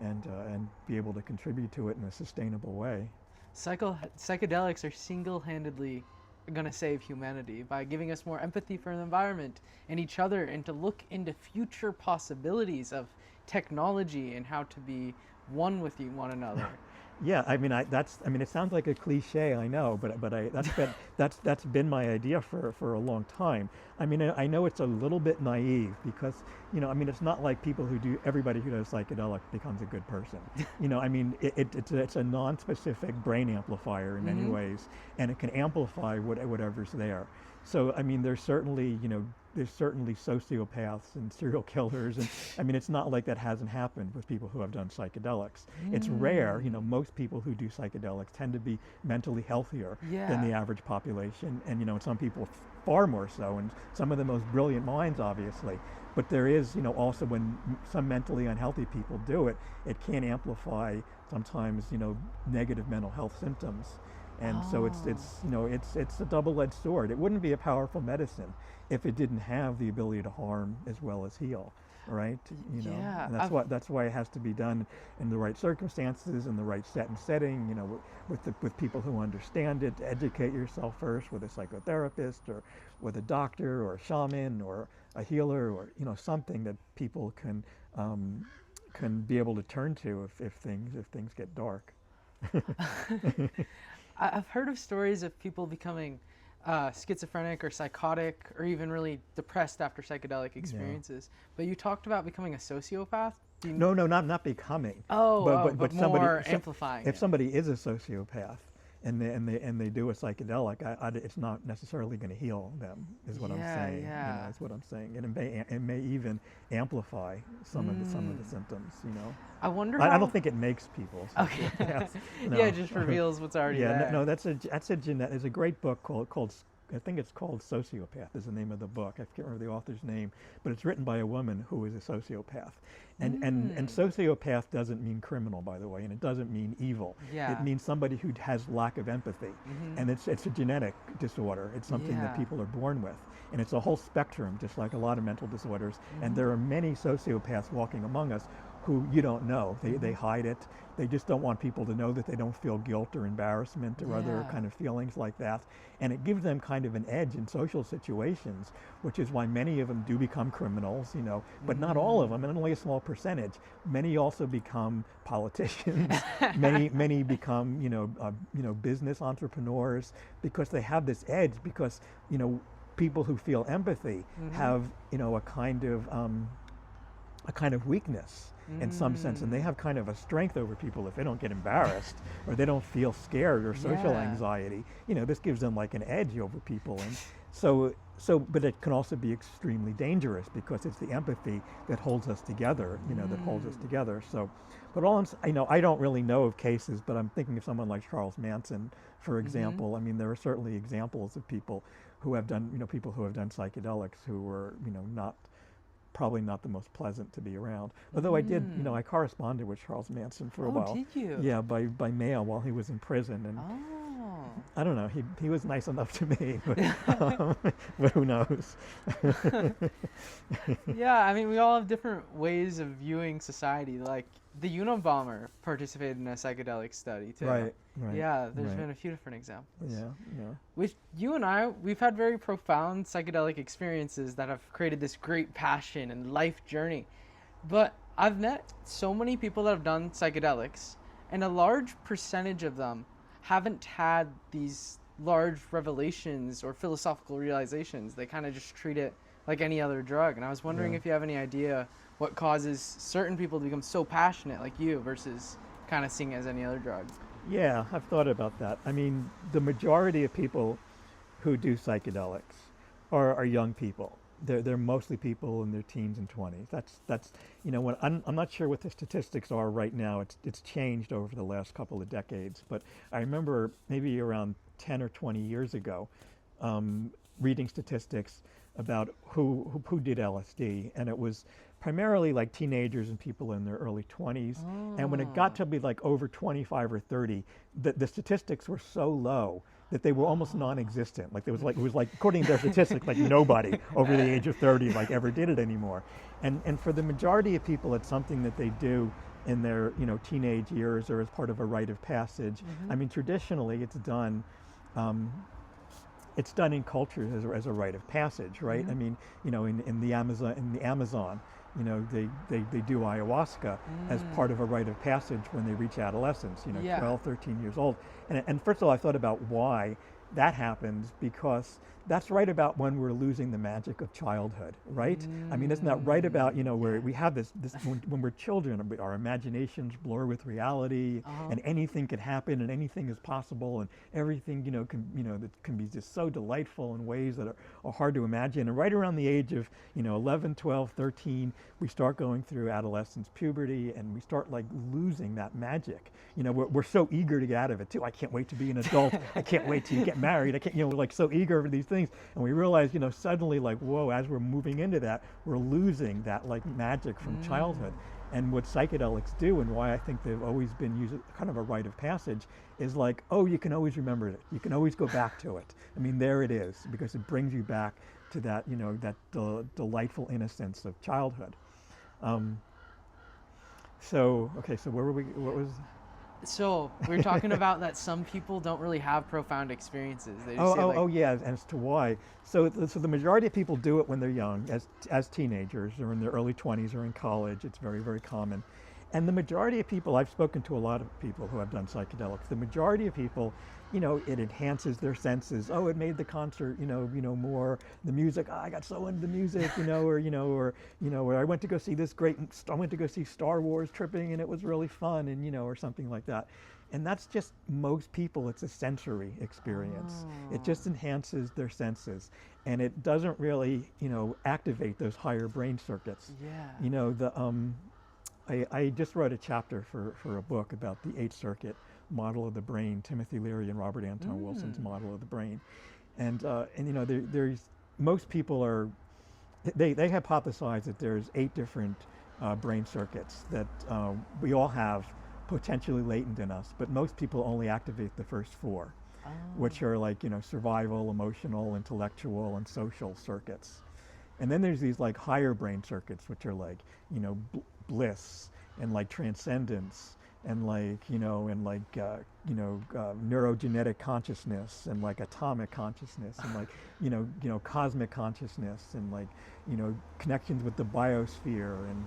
and be able to contribute to it in a sustainable way. Psychedelics are single-handedly going to save humanity by giving us more empathy for the environment and each other, and to look into future possibilities of technology and how to be one with one another. Yeah, I mean, it sounds like a cliche, I know, but that's been my idea for a long time. I mean, I know it's a little bit naive, because it's not like everybody who does psychedelic becomes a good person. I mean, it's a non-specific brain amplifier in many ways, and it can amplify whatever's there. So I mean, there's certainly sociopaths and serial killers, and I mean, it's not like that hasn't happened with people who have done psychedelics. It's rare. Most people who do psychedelics tend to be mentally healthier than the average population, and some people far more so, and some of the most brilliant minds, obviously. But there is, also, when some mentally unhealthy people do it, it can amplify sometimes, negative mental health symptoms. And so it's a double-edged sword. It wouldn't be a powerful medicine if it didn't have the ability to harm as well as heal, right? And that's why it has to be done in the right circumstances, in the right set and setting, with people who understand it. To educate yourself first with a psychotherapist, or with a doctor, or a shaman, or a healer, or something that people can be able to turn to if things get dark. I've heard of stories of people becoming schizophrenic or psychotic or even really depressed after psychedelic experiences. But you talked about becoming a sociopath. Do you No, not becoming. but somebody, more amplifying if it. somebody is a sociopath and they do a psychedelic, it's not necessarily going to heal them, is what I'm saying. Yeah. You know, is what I'm saying. And it may even amplify some of the symptoms. You know. I wonder. I how... don't think it makes people Okay. sociopaths. No. Yeah, it just reveals what's already Yeah, there. no, that's a There's a great book called I think it's called Sociopath is the name of the book. I can't remember the author's name, but it's written by a woman who is a sociopath. And sociopath doesn't mean criminal, by the way, and it doesn't mean evil. Yeah. It means somebody who has lack of empathy. And it's a genetic disorder. It's something that people are born with. And it's a whole spectrum, just like a lot of mental disorders. And there are many sociopaths walking among us who you don't know. They hide it. They just don't want people to know that they don't feel guilt or embarrassment or other kind of feelings like that. And it gives them kind of an edge in social situations, which is why many of them do become criminals, you know, but not all of them, and only a small percentage. Many also become politicians. many become, business entrepreneurs because they have this edge because, people who feel empathy have, a kind of weakness in some sense, and they have kind of a strength over people if they don't get embarrassed or they don't feel scared or social anxiety. This gives them like an edge over people, and but it can also be extremely dangerous because it's the empathy that holds us together, that holds us together. So, but I don't really know of cases, but I'm thinking of someone like Charles Manson, for example. I mean, there are certainly examples of people who have done, psychedelics who were, probably not the most pleasant to be around. Although I did, I corresponded with Charles Manson for a while. Did you? Yeah, by mail while he was in prison, and I don't know. He was nice enough to me, but who knows? Yeah, I mean, we all have different ways of viewing society. Like the Unabomber participated in a psychedelic study too. Right. Yeah, there's been a few different examples. Yeah. With you and I, we've had very profound psychedelic experiences that have created this great passion and life journey. But I've met so many people that have done psychedelics, and a large percentage of them haven't had these large revelations or philosophical realizations. They kind of just treat it like any other drug. And I was wondering if you have any idea what causes certain people to become so passionate like you versus kind of seeing it as any other drug. Yeah, I've thought about that. I mean, the majority of people who do psychedelics are young people. They're mostly people in their teens and 20s. That's when I'm not sure what the statistics are right now. It's changed over the last couple of decades, but I remember maybe around 10 or 20 years ago, reading statistics about who did LSD, and it was primarily like teenagers and people in their early 20s. And when it got to be like over 25 or 30, the statistics were so low that they were almost non-existent. Like it was like according to their statistics, like nobody over the age of 30 like ever did it anymore. And for the majority of people, it's something that they do in their teenage years or as part of a rite of passage. I mean, traditionally it's done. It's done in culture as a rite of passage, right? I mean, in the Amazon, they do ayahuasca as part of a rite of passage when they reach adolescence, 12, 13 years old. And first of all, I thought about why that happens, because that's right about when we're losing the magic of childhood, right? I mean, isn't that right about, where we have this when we're children, our imaginations blur with reality, and anything could happen and anything is possible, and everything, that can be just so delightful in ways that are hard to imagine. And right around the age of, 11, 12, 13, we start going through adolescence, puberty, and we start like losing that magic. We're so eager to get out of it too. I can't wait to be an adult. I can't wait to get married. I can't, we're like so eager for these things. And we realize, suddenly like, whoa, as we're moving into that, we're losing that like magic from childhood. And what psychedelics do, and why I think they've always been used kind of a rite of passage, is like, oh, you can always remember it. You can always go back to it. I mean, there it is, because it brings you back to that, that delightful innocence of childhood. So where were we? What was? So we were talking about that some people don't really have profound experiences. They just Yeah, as to why. So the majority of people do it when they're young, as teenagers or in their early 20s or in college. It's very, very common. And the majority of people, I've spoken to a lot of people who have done psychedelics, the majority of people, it enhances their senses. Oh, it made the concert, more, the music, I got so into the music, or I went to go see I went to go see Star Wars tripping and it was really fun, and, or something like that. And that's just most people, it's a sensory experience. It just enhances their senses. And it doesn't really, activate those higher brain circuits. Yeah. I just wrote a chapter for a book about the 8th circuit model of the brain, Timothy Leary and Robert Anton Wilson's model of the brain. And there's most people they hypothesize that there's 8 different brain circuits that we all have potentially latent in us, but most people only activate the first 4, which are like, survival, emotional, intellectual, and social circuits. And then there's these like higher brain circuits, which are like, bliss and like transcendence and like, neurogenetic consciousness and like atomic consciousness and like, cosmic consciousness and like, connections with the biosphere and,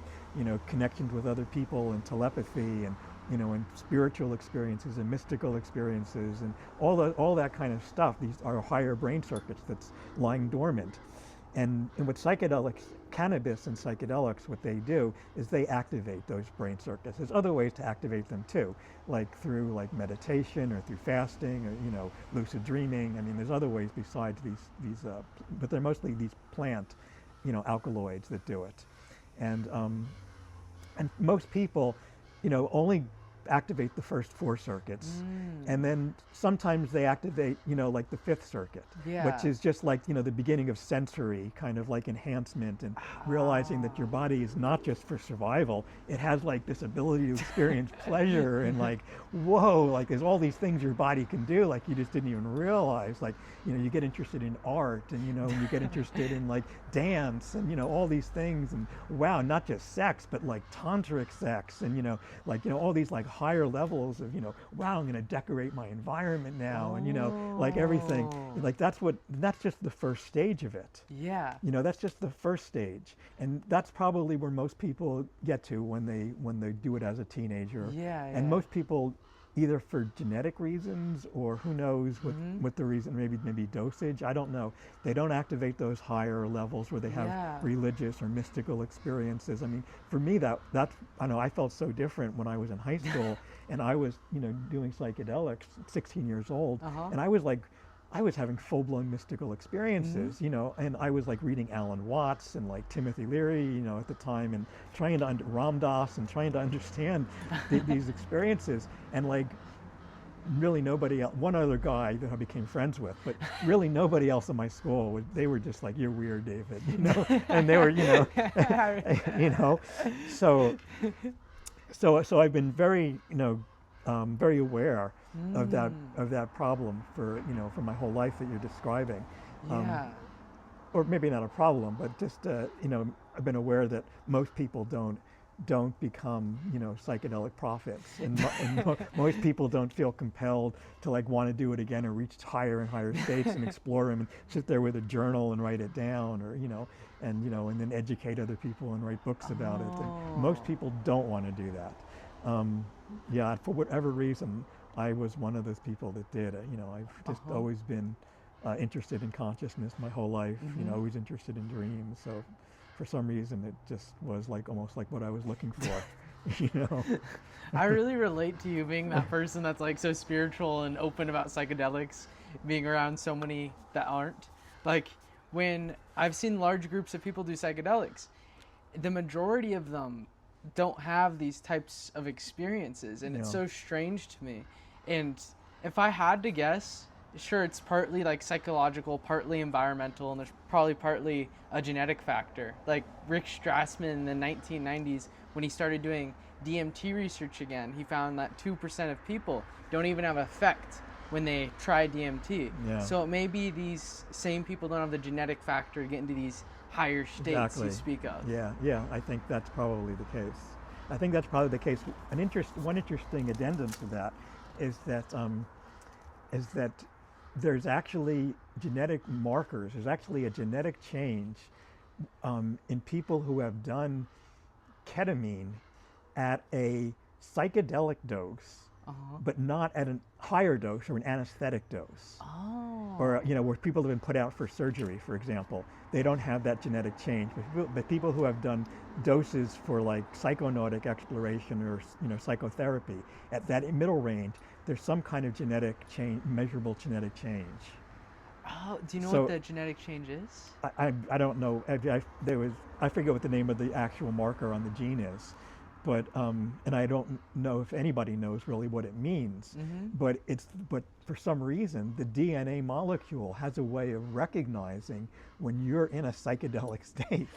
connections with other people and telepathy and, and spiritual experiences and mystical experiences and all that kind of stuff. These are higher brain circuits that's lying dormant. And with psychedelics, cannabis and psychedelics, what they do is they activate those brain circuits. There's other ways to activate them too, like through like meditation or through fasting or, lucid dreaming. I mean, there's other ways besides these, but they're mostly these plant, alkaloids that do it. And most people, only activate the first 4 circuits, and then sometimes they activate, like the 5th circuit, which is just like, the beginning of sensory kind of like enhancement and realizing that your body is not just for survival. It has like this ability to experience pleasure and like, whoa, like there's all these things your body can do, like you just didn't even realize. Like, you get interested in art and, and you get interested in like dance and, all these things, and wow, not just sex, but like tantric sex and, all these like higher levels of, wow, I'm going to decorate my environment now, and like everything. Like that's just the first stage of it. Yeah. That's just the first stage, and that's probably where most people get to when they do it as a teenager. Yeah. And most people, either for genetic reasons or who knows what the reason, maybe dosage, I don't know. They don't activate those higher levels where they have religious or mystical experiences. I mean, for me, that's, I know I felt so different when I was in high school and I was, doing psychedelics, 16 years old, and I was having full-blown mystical experiences, and I was like reading Alan Watts and like Timothy Leary, at the time, and trying to Ram Dass and trying to understand these experiences, and like really nobody else, one other guy that I became friends with, but really nobody else in my school, they were just like, you're weird, David, and they were, so I've been very, very aware of that problem for my whole life that you're describing. Or maybe not a problem, but just I've been aware that most people don't become psychedelic prophets, and most people don't feel compelled to like want to do it again or reach higher and higher states and explore them and sit there with a journal and write it down, or and then educate other people and write books about it. And most people don't want to do that. For whatever reason, I was one of those people that did. I've just always been interested in consciousness my whole life. Always interested in dreams. So, for some reason, it just was like almost like what I was looking for. I really relate to you being that person that's like so spiritual and open about psychedelics, being around so many that aren't. Like when I've seen large groups of people do psychedelics, the majority of them don't have these types of experiences, and it's so strange to me. And if I had to guess, sure, it's partly like psychological, partly environmental, and there's probably partly a genetic factor. Like Rick Strassman in the 1990s, when he started doing DMT research again, he found that 2% of people don't even have effect when they try DMT. So it may be these same people don't have the genetic factor to get into these higher states you speak of. Yeah, I think that's probably the case. I think that's probably the case. One interesting addendum to that is that there's actually genetic markers. There's actually a genetic change in people who have done ketamine at a psychedelic dose, but not at a higher dose or an anesthetic dose. Oh. Or, where people have been put out for surgery, for example, they don't have that genetic change. But people who have done doses for like psychonautic exploration or, psychotherapy, at that middle range, there's some kind of genetic change, measurable genetic change. Oh, do you know So- what the genetic change is? I don't know. I forget what the name of the actual marker on the gene is, but and I don't know if anybody knows really what it means. But for some reason the DNA molecule has a way of recognizing when you're in a psychedelic state.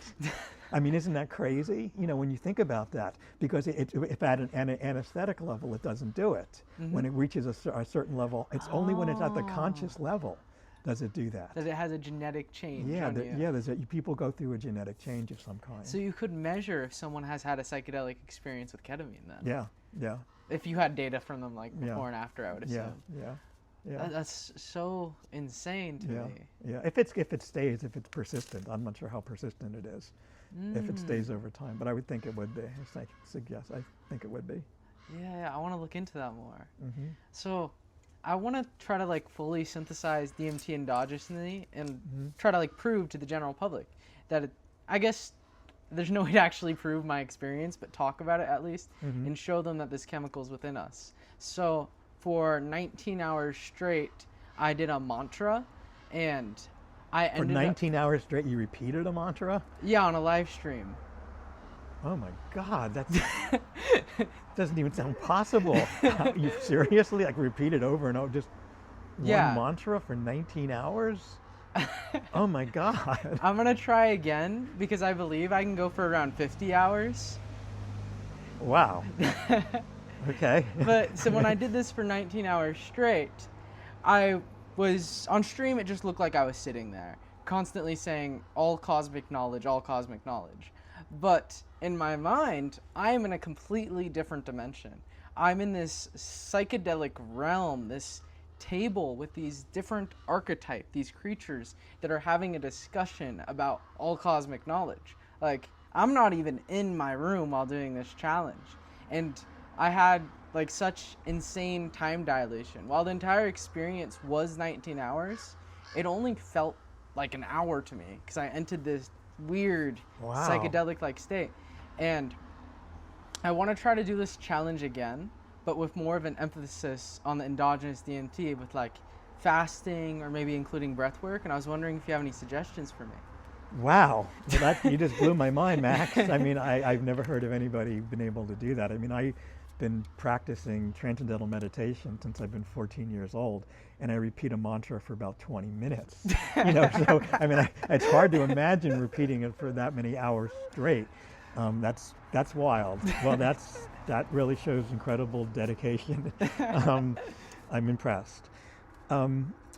I mean, isn't that crazy? When you think about that, because if at an anesthetic level it doesn't do it. When it reaches a certain level, it's only when it's at the conscious level does it do that. That it has a genetic change Yeah, on you. yeah. People go through a genetic change of some kind. So you could measure if someone has had a psychedelic experience with ketamine then. Yeah, yeah, If you had data from them like Yeah. before and after, I would assume. yeah, yeah, That's so insane to yeah, me. yeah. If it's persistent. I'm not sure how persistent it is. If it stays over time, but I would think it would be. I think it would be. Yeah, I want to look into that more. Mm-hmm. So I want to try to like fully synthesize DMT endogenously and Mm-hmm. try to like prove to the general public that I guess there's no way to actually prove my experience, but talk about it at least Mm-hmm. and show them that this chemical is within us. So for 19 hours straight, I did a mantra, and I For ended 19 hours straight, you repeated a mantra? yeah, on a live stream. Oh my God, that doesn't even sound possible. You seriously repeated over and over, just Yeah. one mantra for 19 hours? Oh my God. I'm gonna try again because I believe I can go for around 50 hours. Wow. Okay. But so when I did this for 19 hours straight, I was on stream. It just looked like I was sitting there, constantly saying all cosmic knowledge, all cosmic knowledge. But in my mind, I am in a completely different dimension. I'm in this psychedelic realm, this table with these different archetypes, these creatures that are having a discussion about all cosmic knowledge. Like, I'm not even in my room while doing this challenge. And I had like such insane time dilation. While the entire experience was 19 hours, it only felt like an hour to me because I entered this weird Wow. psychedelic like state. And I want to try to do this challenge again, but with more of an emphasis on the endogenous DMT with like fasting or maybe including breath work. And I was wondering if you have any suggestions for me. Wow. Well, you just blew my mind, Max. I mean, I've never heard of anybody been able to do that. I mean, I've been practicing transcendental meditation since I've been 14 years old, and I repeat a mantra for about 20 minutes. So I mean, it's hard to imagine repeating it for that many hours straight. That's wild. Well, that really shows incredible dedication. I'm impressed.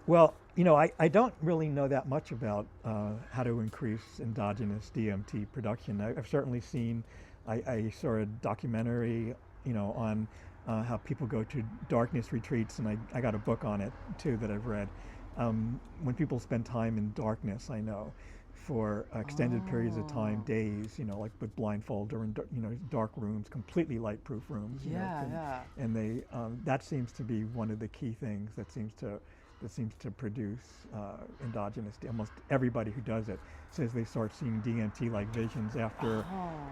Well, I don't really know that much about how to increase endogenous DMT production. I've certainly seen, I saw a documentary, on how people go to darkness retreats, and I got a book on it too that I've read. When people spend time in darkness, I know, for extended periods of time, days, like with blindfold or in dark rooms, completely light-proof rooms. And they that seems to be one of the key things that seems to produce endogenous. Almost everybody who does it says they start seeing DMT-like visions after,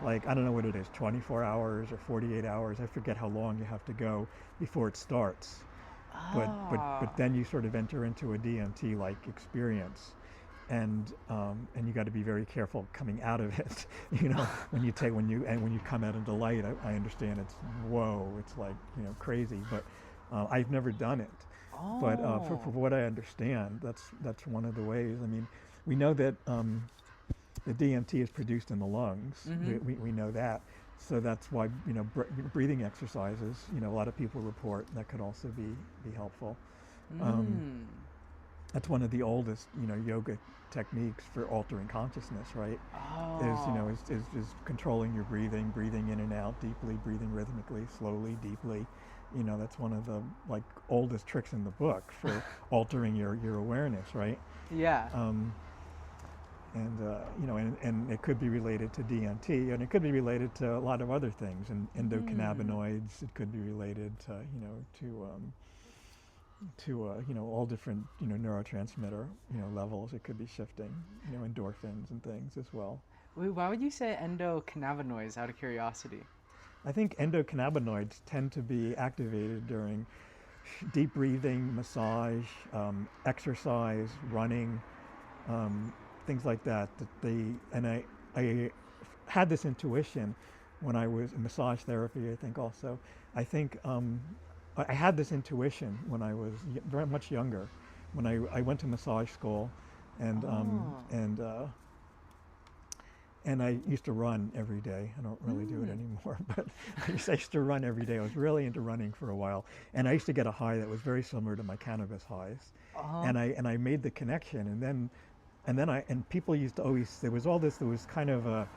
I don't know what it is, 24 hours or 48 hours. I forget how long you have to go before it starts. But then you sort of enter into a DMT-like experience, and you got to be very careful coming out of it. When you come out into light, I understand it's like crazy. But I've never done it. But for what I understand, that's one of the ways. I mean, we know that the DMT is produced in the lungs. We know that. So that's why breathing exercises. A lot of people report that could also be helpful. That's one of the oldest yoga techniques for altering consciousness, right? Is controlling your breathing in and out deeply, breathing rhythmically, slowly, deeply. That's one of the oldest tricks in the book for altering your awareness, right? Yeah. And and it could be related to DMT, and it could be related to a lot of other things, and endocannabinoids. It could be related to all different neurotransmitter levels. It could be shifting endorphins and things as well. Wait, why would you say endocannabinoids out of curiosity? I think endocannabinoids tend to be activated during deep breathing, massage, exercise, running, things like that. I had this intuition when I was in massage therapy. I think also, I think I had this intuition when I was very much younger, when I went to massage school, and and I used to run every day. I don't really do it anymore, but I used to run every day. I was really into running for a while, and I used to get a high that was very similar to my cannabis highs. And I made the connection, and people used to always, there was kind of a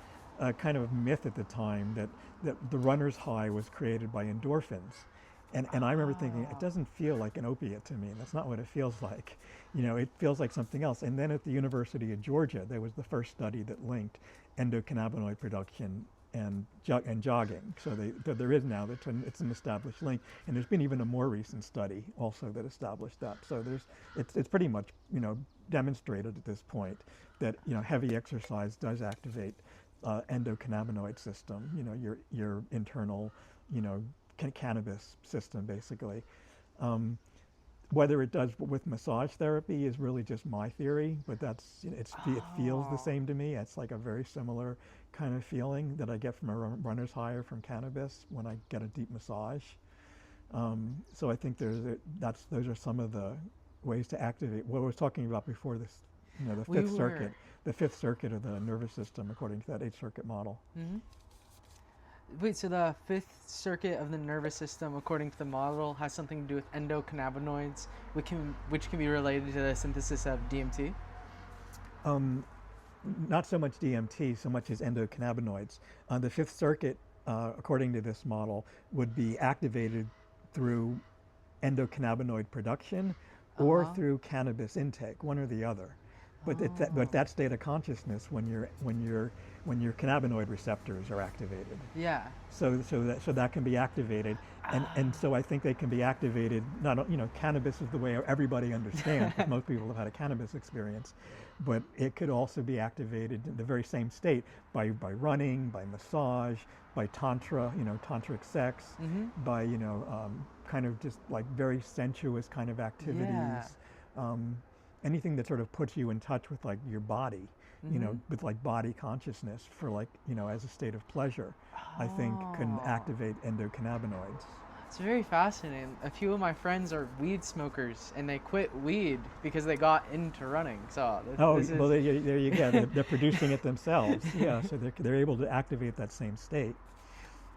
kind of myth at the time that the runner's high was created by endorphins. And I remember thinking, it doesn't feel like an opiate to me. That's not what it feels like. It feels like something else. And then at the University of Georgia, there was the first study that linked endocannabinoid production and jogging. So there is now, it's an established link. And there's been even a more recent study also that established that. So it's pretty much, demonstrated at this point that, heavy exercise does activate endocannabinoid system, your internal, cannabis system, basically. Whether it does with massage therapy is really just my theory, but it feels the same to me. It's like a very similar kind of feeling that I get from a runner's high or from cannabis when I get a deep massage. So I think those are some of the ways to activate what I was talking about before, this, the fifth circuit of the nervous system, according to that 8-circuit model. Mm-hmm. Wait, so the fifth circuit of the nervous system, according to the model, has something to do with endocannabinoids, which can be related to the synthesis of DMT? Not so much DMT, so much as endocannabinoids. The fifth circuit, according to this model, would be activated through endocannabinoid production or through cannabis intake, one or the other. But but that state of consciousness when your cannabinoid receptors are activated. Yeah. So that can be activated, and so I think they can be activated. Not cannabis is the way everybody understands. Because most people have had a cannabis experience, but it could also be activated in the very same state by running, by massage, by tantra, tantric sex, by kind of just like very sensuous kind of activities. Yeah. Anything that sort of puts you in touch with like your body, with like body consciousness for like, as a state of pleasure, I think can activate endocannabinoids. It's very fascinating. A few of my friends are weed smokers, and they quit weed because they got into running. So well, there you go. They're producing it themselves. Yeah, so they're able to activate that same state.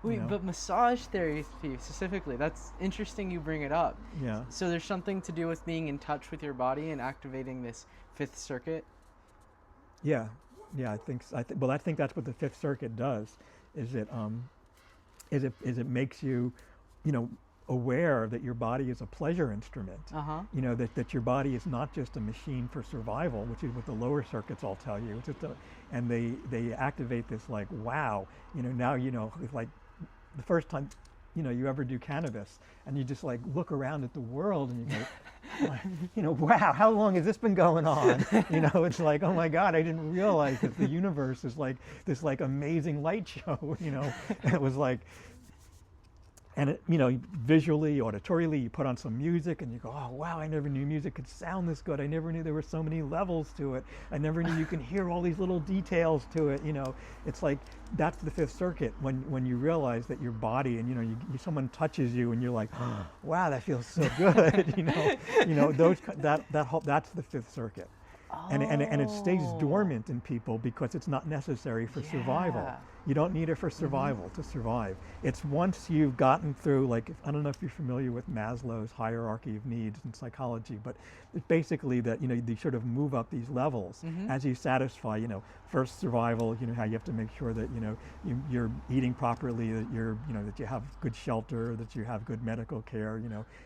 Wait, but massage therapy specifically, that's interesting you bring it up. Yeah. So there's something to do with being in touch with your body and activating this fifth circuit? Yeah, I think that's what the fifth circuit does, is it makes you, aware that your body is a pleasure instrument. That your body is not just a machine for survival, which is what the lower circuits all tell you. And they activate this like, wow, now it's like the first time you ever do cannabis, and you just like look around at the world and you go, wow, how long has this been going on? It's like, oh my God, I didn't realize that the universe is like this like amazing light show. And it was like, and it, visually, auditorily, you put on some music and you go, oh wow, I never knew music could sound this good. I never knew there were so many levels to it. I never knew you can hear all these little details to it. It's like, that's the fifth circuit when you realize that your body and someone touches you and you're like, oh, wow, that feels so good. That's the fifth circuit. And it stays dormant in people because it's not necessary for survival. You don't need it for survival to survive. It's once you've gotten through, like, I don't know if you're familiar with Maslow's hierarchy of needs in psychology, but it's basically that, you sort of move up these levels as you satisfy, first survival, how you have to make sure that, you're eating properly, that that you have good shelter, that you have good medical care,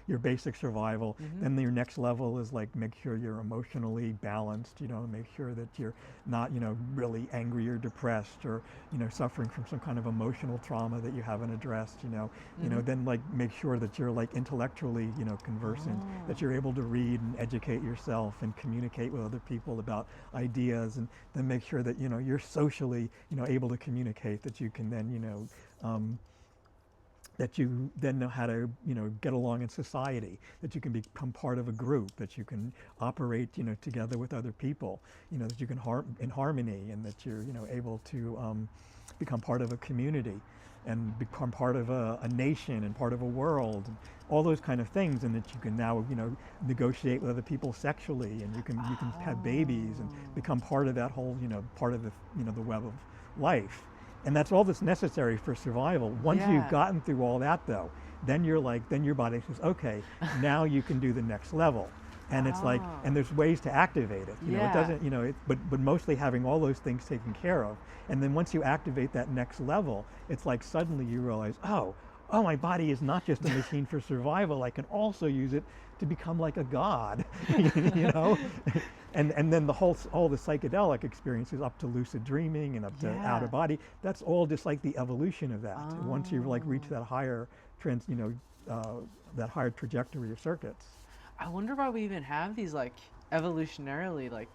your basic survival. Then your next level is like, make sure you're emotionally balanced, make sure that you're not, really angry or depressed, or, suffering from some kind of emotional trauma that you haven't addressed, then like make sure that you're like intellectually, conversant, that you're able to read and educate yourself and communicate with other people about ideas, and then make sure that, you're socially, able to communicate, that you can then, that you then know how to, get along in society, that you can become part of a group, that you can operate, together with other people, that you can in harmony, and that you're, able to become part of a community and become part of a nation and part of a world, and all those kind of things, and that you can now, negotiate with other people sexually, and you can have babies and become part of that whole, part of the, the web of life. And that's all that's necessary for survival. Once you've gotten through all that, though, then you're like, then your body says, okay, now you can do the next level. And it's like, and there's ways to activate it. It doesn't, but mostly having all those things taken care of. And then once you activate that next level, it's like suddenly you realize, oh, my body is not just a machine for survival. I can also use it to become like a god, And then all the psychedelic experiences up to lucid dreaming and up to out of body, that's all just like the evolution of that. Once you've like reached that higher that higher trajectory of circuits. I wonder why we even have these, like, evolutionarily, like,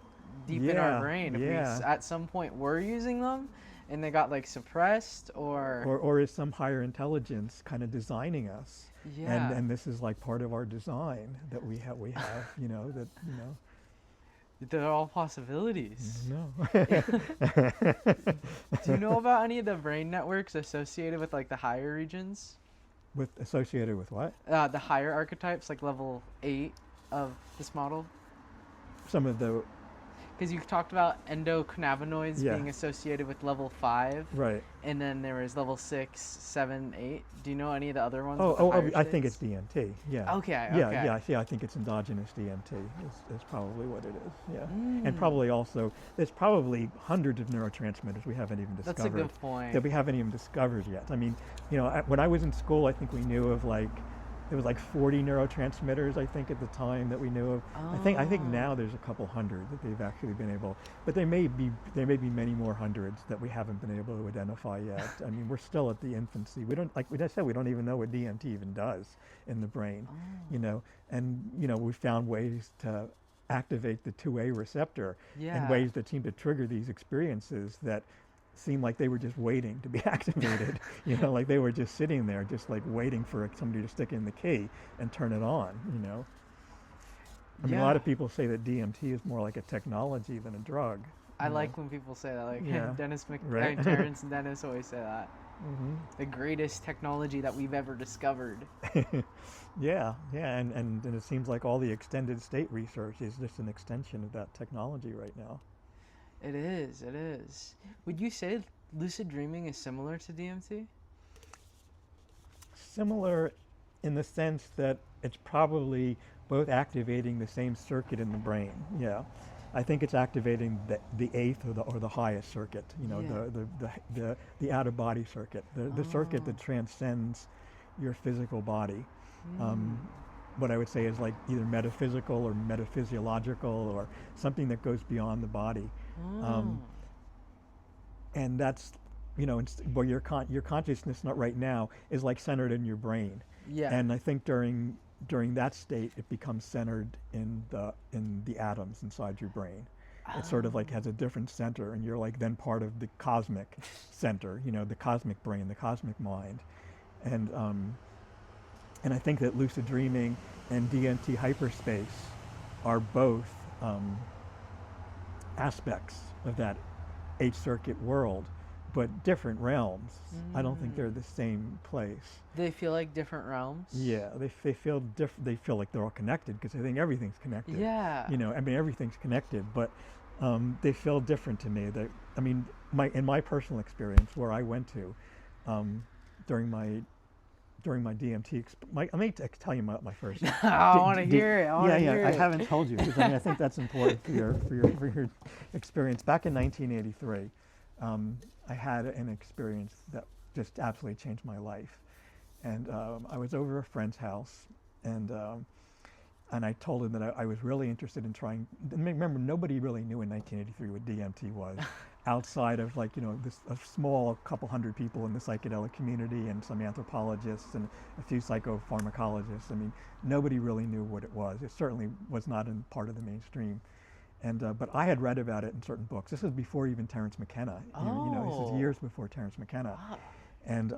deep in our brain. If we at some point were using them and they got, like, suppressed, or is some higher intelligence kind of designing us? And this is like part of our design that we have, They're all possibilities. No. Do you know about any of the brain networks associated with, like, the higher regions? Associated with what? The higher archetypes, like level 8 of this model. Some of the... Because you talked about endocannabinoids being associated with level 5. Right. And then there was level 6, 7, 8. Do you know any of the other ones? I think it's DMT. Yeah. Okay. I think it's endogenous DMT is probably what it is. Yeah. And probably also, there's probably hundreds of neurotransmitters we haven't even discovered. That's a good point. That we haven't even discovered yet. I mean, when I was in school, I think we knew of there was like 40 neurotransmitters, I think, at the time that we knew of. I think now there's a couple hundred that they've actually been able, but there may be many more hundreds that we haven't been able to identify yet. I mean, we're still at the infancy. We don't, like we just said, we don't even know what DMT even does in the brain, and we found ways to activate the 2A receptor in ways that seem to trigger these experiences that seemed like they were just waiting to be activated, like they were just sitting there, just like waiting for somebody to stick in the key and turn it on, I mean, a lot of people say that DMT is more like a technology than a drug. I like when people say that, like Terrence and Dennis always say that. The greatest technology that we've ever discovered. Yeah, and it seems like all the extended state research is just an extension of that technology right now. It is. Would you say lucid dreaming is similar to DMT? Similar in the sense that it's probably both activating the same circuit in the brain. Yeah. I think it's activating the eighth or the highest circuit, the out of body circuit, the circuit that transcends your physical body. What I would say is like either metaphysical or metaphysiological or something that goes beyond the body. And that's, where your consciousness not right now is like centered in your brain. Yeah. And I think during that state, it becomes centered in the atoms inside your brain. It sort of like has a different center, and you're like then part of the cosmic center, the cosmic brain, the cosmic mind. And I think that lucid dreaming and DMT hyperspace are both aspects of that 8th circuit world, but different realms. I don't think they're the same place. They feel like different realms? Yeah, they feel different. They feel like they're all connected because I think everything's connected. Yeah. Everything's connected, but they feel different to me. in my personal experience, where I went to during my DMT. Let me tell you my first. I want to hear it. I want to hear I it. haven't told you because I think that's important for your experience. Back in 1983, I had an experience that just absolutely changed my life, and I was over a friend's house, and I told him that I was really interested in trying. Remember, nobody really knew in 1983 what DMT was, outside of a small couple hundred people in the psychedelic community and some anthropologists and a few psychopharmacologists. I mean, nobody really knew what it was. It certainly was not in part of the mainstream. And but I had read about it in certain books. This is before even Terence McKenna. This is years before Terence McKenna. Wow. And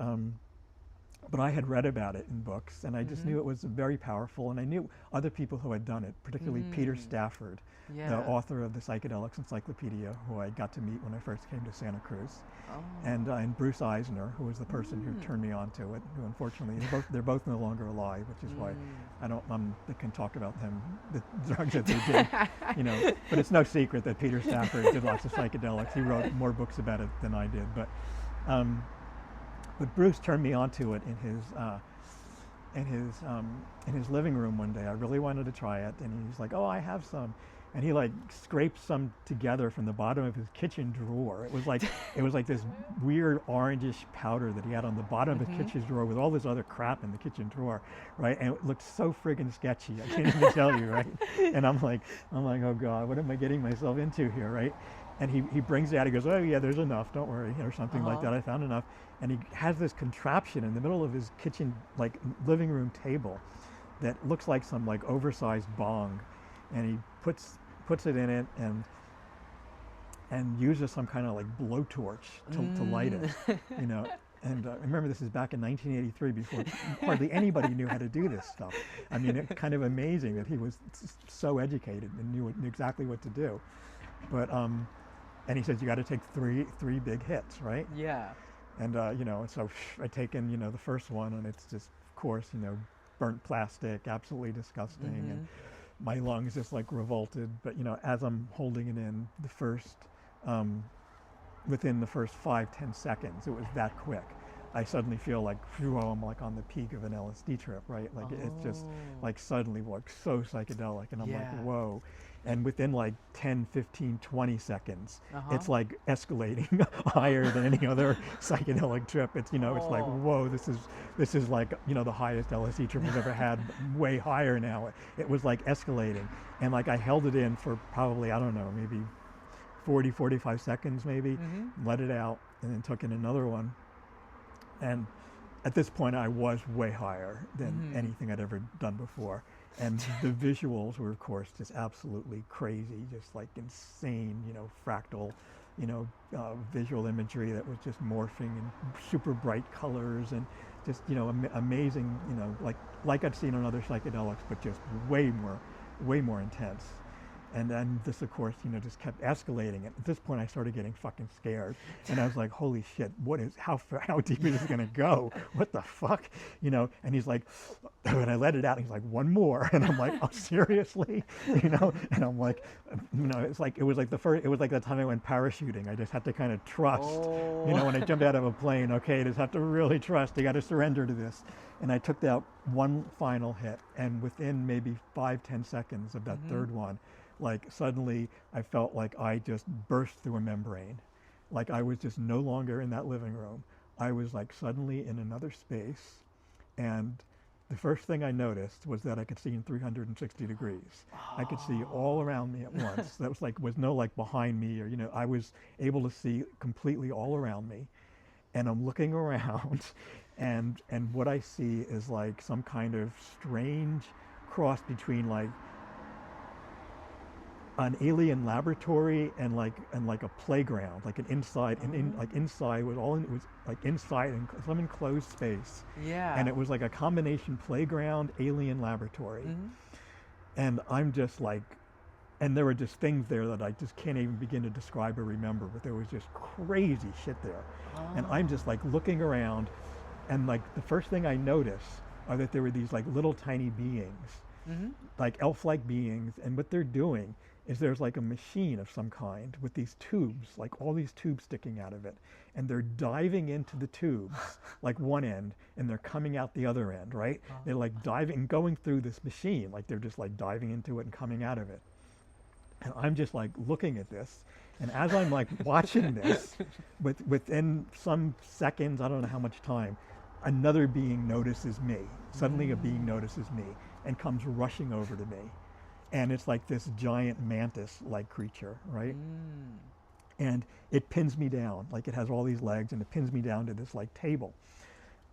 but I had read about it in books, and I just knew it was very powerful, and I knew other people who had done it, particularly Peter Stafford, the author of the Psychedelics Encyclopedia, who I got to meet when I first came to Santa Cruz, and Bruce Eisner, who was the person who turned me on to it, who unfortunately, they're both no longer alive, which is why they can talk about them, the drugs that they did, but it's no secret that Peter Stafford did lots of psychedelics. He wrote more books about it than I did, but Bruce turned me onto it in his living room one day. I really wanted to try it, and he's like, "Oh, I have some," and he scraped some together from the bottom of his kitchen drawer. It was like this weird orangish powder that he had on the bottom of his kitchen drawer with all this other crap in the kitchen drawer, right? And it looked so friggin' sketchy. I can't even tell you, right? And I'm like, oh God, what am I getting myself into here, right? And he brings it out. He goes, "Oh yeah, there's enough. Don't worry," or something like that. I found enough. And he has this contraption in the middle of his kitchen, living room table, that looks like some oversized bong, and he puts it in it and uses some kind of blowtorch to light it, And I remember this is back in 1983, before hardly anybody knew how to do this stuff. I mean, it's kind of amazing that he was so educated and knew exactly what to do. But and he says you got to take three big hits, right? Yeah. And so I take in the first one, and it's just, of course, burnt plastic, absolutely disgusting, and my lungs just revolted. But as I'm holding it in, within the first 5-10 seconds, it was that quick. I suddenly feel I'm on the peak of an LSD trip, right? It's just suddenly so psychedelic, and I'm like, whoa. And within 10, 15, 20 seconds, it's escalating higher than any other psychedelic trip. It's, it's like, whoa, this is the highest LSD trip I've ever had, way higher now. It was escalating. And I held it in for probably, I don't know, maybe 40, 45 seconds maybe, let it out, and then took in another one. And at this point, I was way higher than anything I'd ever done before. And the visuals were, of course, just absolutely crazy, just insane, fractal, visual imagery that was just morphing in super bright colors and just, amazing, like I'd seen on other psychedelics, but just way more intense. And then this, of course, just kept escalating. At this point, I started getting fucking scared, and I was like, "Holy shit! How deep is this gonna go? What the fuck?" And he's like, and I let it out. And he's like, "One more," and I'm like, "Oh, seriously?" And I'm like, it was like that time I went parachuting. I just had to kind of trust. When I jumped out of a plane, okay, I just have to really trust. I got to surrender to this. And I took that one final hit, and within maybe 5-10 seconds of that third one, suddenly I felt like I just burst through a membrane. I was just no longer in that living room. I was suddenly in another space, and the first thing I noticed was that I could see in 360 degrees. I could see all around me at once. That was no behind me, or I was able to see completely all around me. And I'm looking around, and what I see is some kind of strange cross between an alien laboratory and a playground, an inside, inside was it was inside in some enclosed space. Yeah. And it was a combination playground, alien laboratory. And I'm just and there were just things there that I just can't even begin to describe or remember, but there was just crazy shit there. And I'm just looking around, and the first thing I notice are that there were these little tiny beings, elf-like beings, and what they're doing is there's like a machine of some kind with these tubes, like all these tubes sticking out of it, and they're diving into the tubes, like one end, and they're coming out the other end, right? They're like diving, going through this machine, like they're just like diving into it and coming out of it. And I'm just like looking at this, and as I'm like watching this, within some seconds, I don't know how much time, another being notices me. Suddenly a being notices me and comes rushing over to me. And it's like this giant mantis-like creature, right? And it pins me down, like it has all these legs, and it pins me down to this like table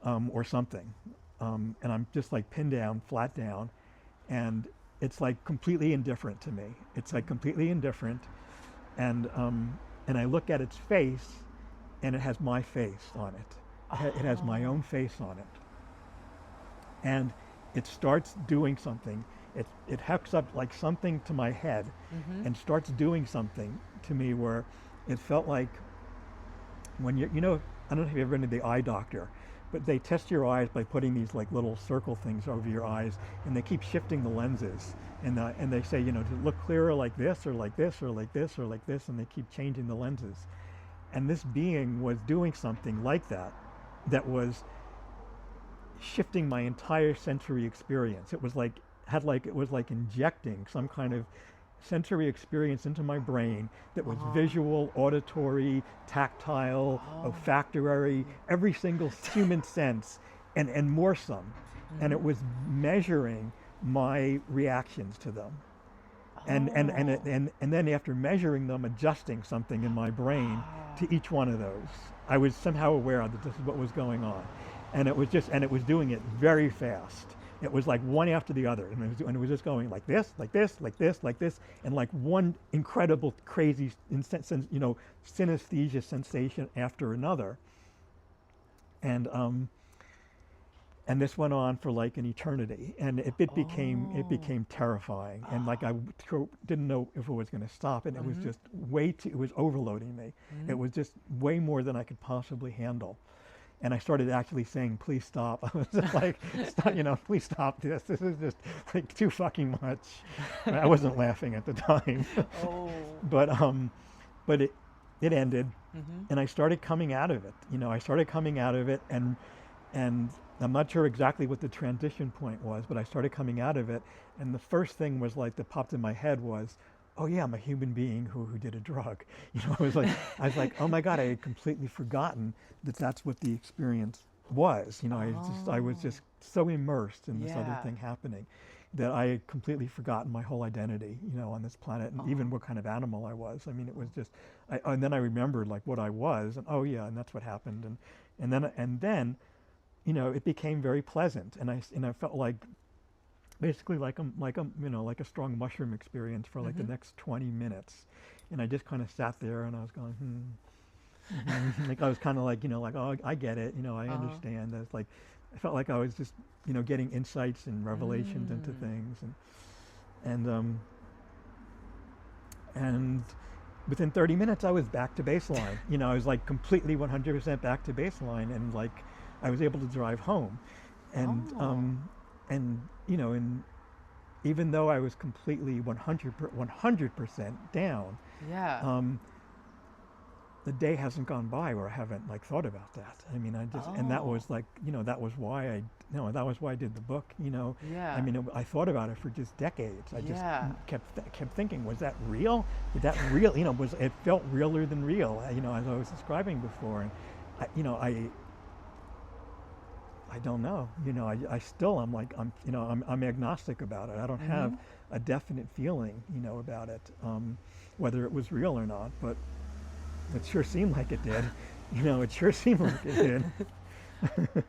or something. And I'm just like pinned down, flat down, and it's like completely indifferent to me. It's like completely indifferent, and I look at its face, and it has my face on it. It has my own face on it, and it starts doing something. It hooks up like something to my head, and starts doing something to me where it felt like when you know, I don't know if you've ever been to the eye doctor, but they test your eyes by putting these like little circle things over your eyes, and they keep shifting the lenses, and they say, you know, to look clearer like this or like this or like this or like this, and they keep changing the lenses. And this being was doing something like that, that was shifting my entire sensory experience. It was like it was like injecting some kind of sensory experience into my brain that was visual, auditory, tactile, olfactory, every single human sense, and more some. And it was measuring my reactions to them. And then after measuring them, adjusting something in my brain to each one of those. I was somehow aware that this is what was going on. And it was doing it very fast. It was like one after the other, and it was just going like this, like this, like this, like this, and like one incredible, crazy, synesthesia sensation after another. And this went on for like an eternity, and it became terrifying, and like I didn't know if it was going to stop, and it was just it was overloading me. It was just way more than I could possibly handle. And I started actually saying, please stop. I was just like, stop, please stop this. This is just like too fucking much. I wasn't laughing at the time. But it ended, and I started coming out of it. I started coming out of it, and I'm not sure exactly what the transition point was, but I started coming out of it, and the first thing was like that popped in my head was, oh yeah, I'm a human being who did a drug. I was like, oh my God, I had completely forgotten that that's what the experience was. I was just so immersed in this other thing happening that I had completely forgotten my whole identity, on this planet, and even what kind of animal I was. I mean, it was just, and then I remembered like what I was, and oh yeah, and that's what happened, and then, it became very pleasant, and I felt like, basically like a strong mushroom experience for like the next 20 minutes, and I just kind of sat there and I was going like I was kind of like oh, I get it, I understand. It's like I felt like I was just getting insights and revelations into things, and within 30 minutes I was back to baseline. I was like completely 100% back to baseline, and like I was able to drive home, and and even though I was completely 100% down, the day hasn't gone by where I haven't like thought about that. I mean, and that was like, that was why I did the book. I mean, I thought about it for just decades. I just kept thinking, was that real? Was that real? It felt realer than real. As I was describing before, and I don't know. I still I'm agnostic about it. I don't have a definite feeling, about it, whether it was real or not. But it sure seemed like it did. It sure seemed like it did.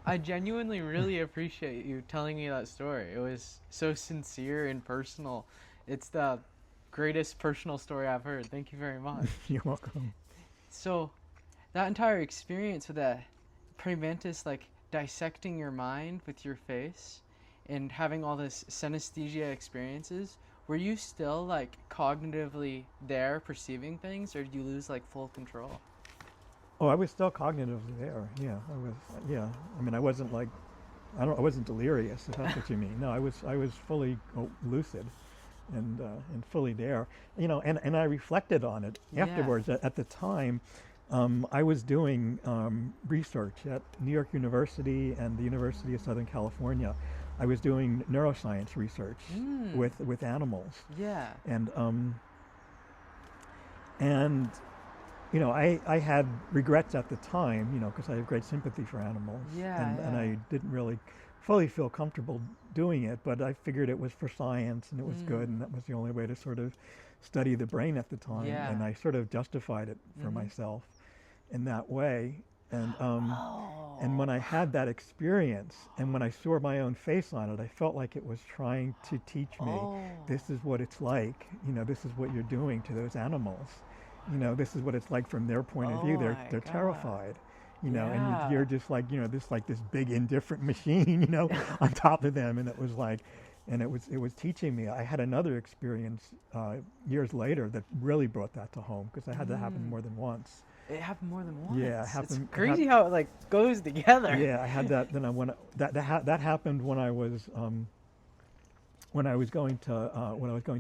I genuinely really appreciate you telling me that story. It was so sincere and personal. It's the greatest personal story I've heard. Thank you very much. You're welcome. So, that entire experience with the Preventus, like dissecting your mind with your face and having all this synesthesia experiences, were you still like cognitively there perceiving things, or did you lose like full control? Oh, I was still cognitively there. Yeah, I was. Yeah, I mean, I wasn't like, I wasn't delirious, if that's what you mean. No, I was fully lucid. and fully there, and I reflected on it afterwards. At the time, I was doing research at New York University and the University of Southern California. I was doing neuroscience research with animals, Yeah. and I had regrets at the time, because I have great sympathy for animals, and I didn't really fully feel comfortable doing it, but I figured it was for science and it was good, and that was the only way to sort of study the brain at the time, and I sort of justified it for myself in that way. And when I had that experience, and when I saw my own face on it, I felt like it was trying to teach me, this is what it's like, this is what you're doing to those animals. This is what it's like from their point of view. They're terrified, and you're just like, this big indifferent machine, on top of them. And it was like, and it was teaching me. I had another experience years later that really brought that to home, because I had that happen more than once. It happened more than once. Yeah, it happened. It's crazy how it like goes together. Yeah, I had that. Then that happened when I was going to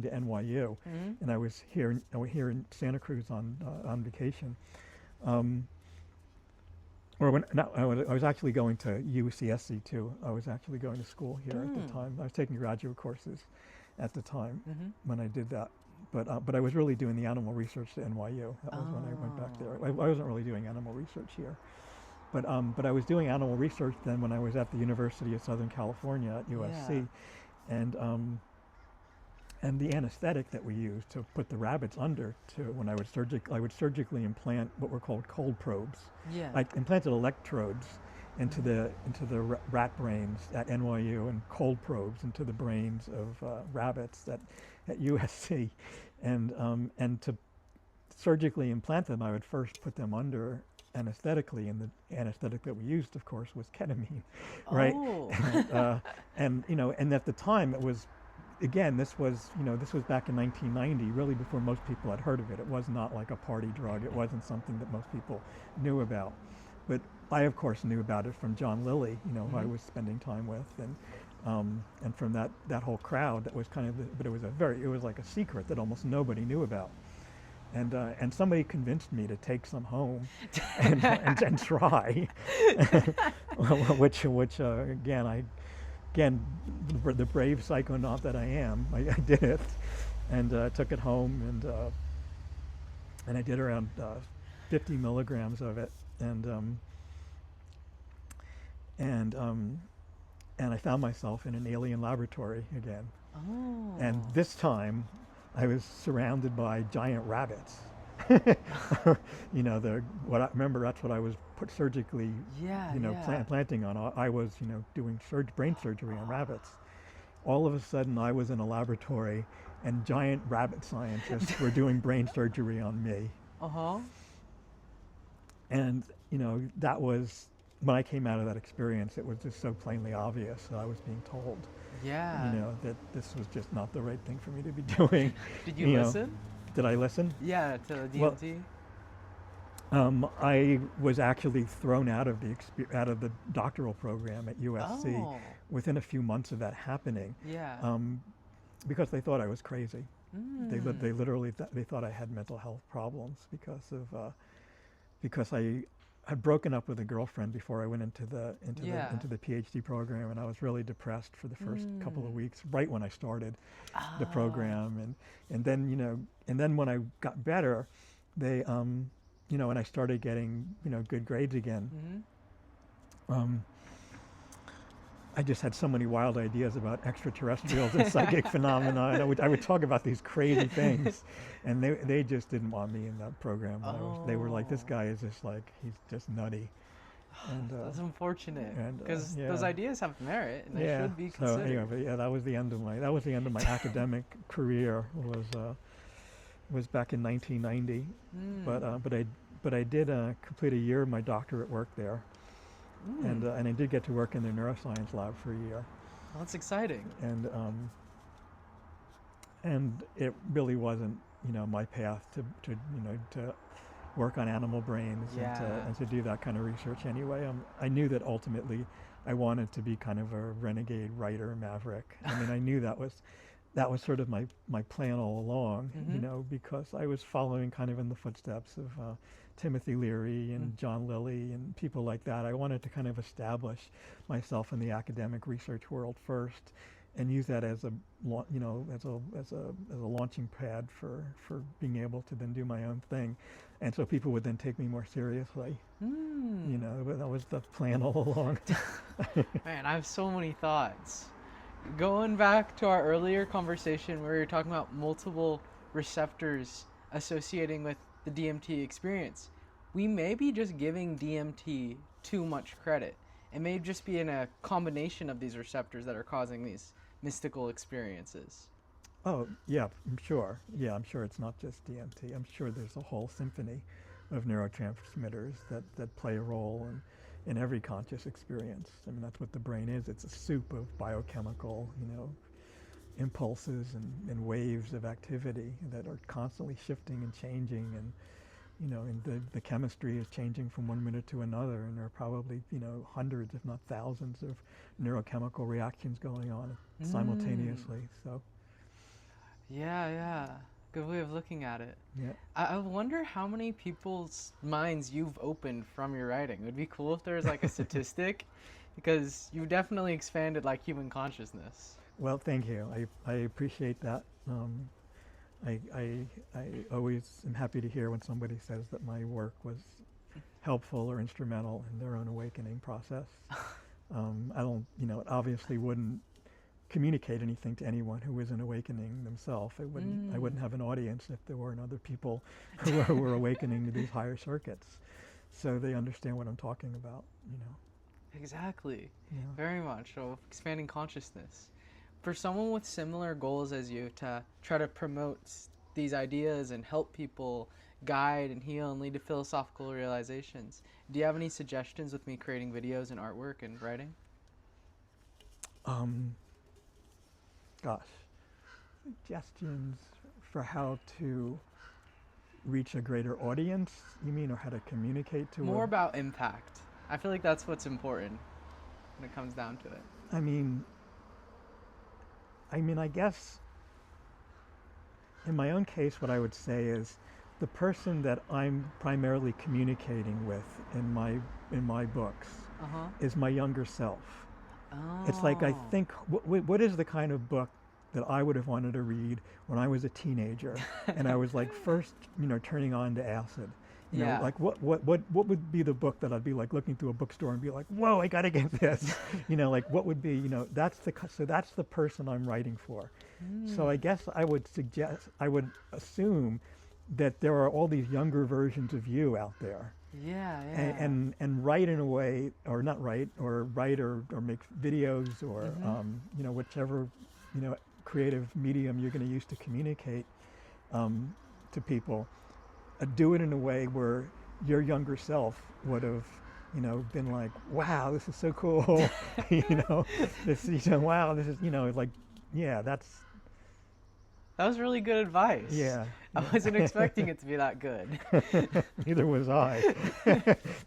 NYU, and I was here in Santa Cruz on vacation, I was actually going to UCSC too. I was actually going to school here at the time. I was taking graduate courses at the time when I did that. But I was really doing the animal research to NYU. That was when I went back there. I wasn't really doing animal research here, but I was doing animal research then when I was at the University of Southern California at USC, and the anesthetic that we used to put the rabbits under, when I would surgically implant what were called cold probes. Yeah. I implanted electrodes into the rat brains at NYU, and cold probes into the brains of rabbits at USC, and to surgically implant them, I would first put them under anesthetically, and the anesthetic that we used, of course, was ketamine, right? Oh. And at the time it was, again, this was back in 1990, really before most people had heard of it. It was not like a party drug. It wasn't something that most people knew about. But I, of course, knew about it from John Lilly, who I was spending time with, and from that whole crowd. That was kind of, but it was like a secret that almost nobody knew about. And somebody convinced me to take some home and try, which again, the brave psychonaut that I am, I did it, and took it home, and I did around 50 milligrams of it, and I found myself in an alien laboratory again. Oh. And this time, I was surrounded by giant rabbits. Remember, that's what I was surgically, planting on. I was, doing brain surgery on rabbits. All of a sudden, I was in a laboratory, and giant rabbit scientists were doing brain surgery on me. And that was, when I came out of that experience, it was just so plainly obvious that I was being told, that this was just not the right thing for me to be doing. Did you listen? Did I listen? Yeah, to the DMT. Well, I was actually thrown out of the doctoral program at USC within a few months of that happening. Yeah. Because they thought I was crazy. They literally they thought I had mental health problems because I had broken up with a girlfriend before I went into the PhD program, and I was really depressed for the first couple of weeks, right when I started the program, and then when I got better, they and I started getting good grades again. I just had so many wild ideas about extraterrestrials and psychic phenomena, and I would talk about these crazy things, and they just didn't want me in that program. They were like, this guy is just like, he's just nutty. And, that's unfortunate, because those ideas have merit, and they should be considered. So anyway, but that was the end of my academic career. Was back in 1990, but I did complete a year of my doctorate work there. And I did get to work in the neuroscience lab for a year. Well, that's exciting. And it really wasn't, my path to work on animal brains and to do that kind of research anyway. I knew that ultimately I wanted to be kind of a renegade writer, maverick. I mean, I knew that that was sort of my plan all along, you know, because I was following kind of in the footsteps of Timothy Leary and John Lilly and people like that. I wanted to kind of establish myself in the academic research world first, and use that as a as a launching pad for being able to then do my own thing, and so people would then take me more seriously. You know, that was the plan all along. Man, I have so many thoughts. Going back to our earlier conversation where we were talking about multiple receptors associating with the DMT experience, we may be just giving DMT too much credit. It may just be in a combination of these receptors that are causing these mystical experiences. Oh, yeah, I'm sure. Yeah, I'm sure it's not just DMT. I'm sure there's a whole symphony of neurotransmitters that play a role in every conscious experience. I mean, that's what the brain is. It's a soup of biochemical, you know, impulses and waves of activity that are constantly shifting and changing, and you know, and the chemistry is changing from one minute to another, and there are probably, you know, hundreds, if not thousands, of neurochemical reactions going on simultaneously. So Yeah. Good way of looking at it. yeah. I wonder how many people's minds you've opened from your writing. It would be cool if there was like a statistic, because you've definitely expanded like human consciousness. Well, thank you. I appreciate that. I always am happy to hear when somebody says that my work was helpful or instrumental in their own awakening process. I don't, you know, it obviously wouldn't communicate anything to anyone who isn't awakening themselves. I wouldn't have an audience if there weren't other people who were awakening to these higher circuits, so they understand what I'm talking about, you know. Exactly. Yeah. Very much. So expanding consciousness. For someone with similar goals as you to try to promote these ideas and help people guide and heal and lead to philosophical realizations, do you have any suggestions with me creating videos and artwork and writing? Gosh, suggestions for how to reach a greater audience, you mean, or how to communicate to More about impact. I feel like that's what's important when it comes down to it. I mean, I guess in my own case, what I would say is the person that I'm primarily communicating with in my books is my younger self. It's like, I think, what is the kind of book that I would have wanted to read when I was a teenager and I was like first, you know, turning on to acid? You know, like what would be the book that I'd be like looking through a bookstore and be like, whoa, I gotta get this. You know, like what would be, you know, that's the person I'm writing for. So I guess I would assume that there are all these younger versions of you out there. And write in a way, or not write, or write or make videos, or you know, whichever, you know, creative medium you're going to use to communicate to people. Do it in a way where your younger self would have, you know, been like, wow, this is so cool. You know, this, you know, wow, this is, you know, like, yeah, that was really good advice. Yeah. I wasn't expecting it to be that good. Neither was I.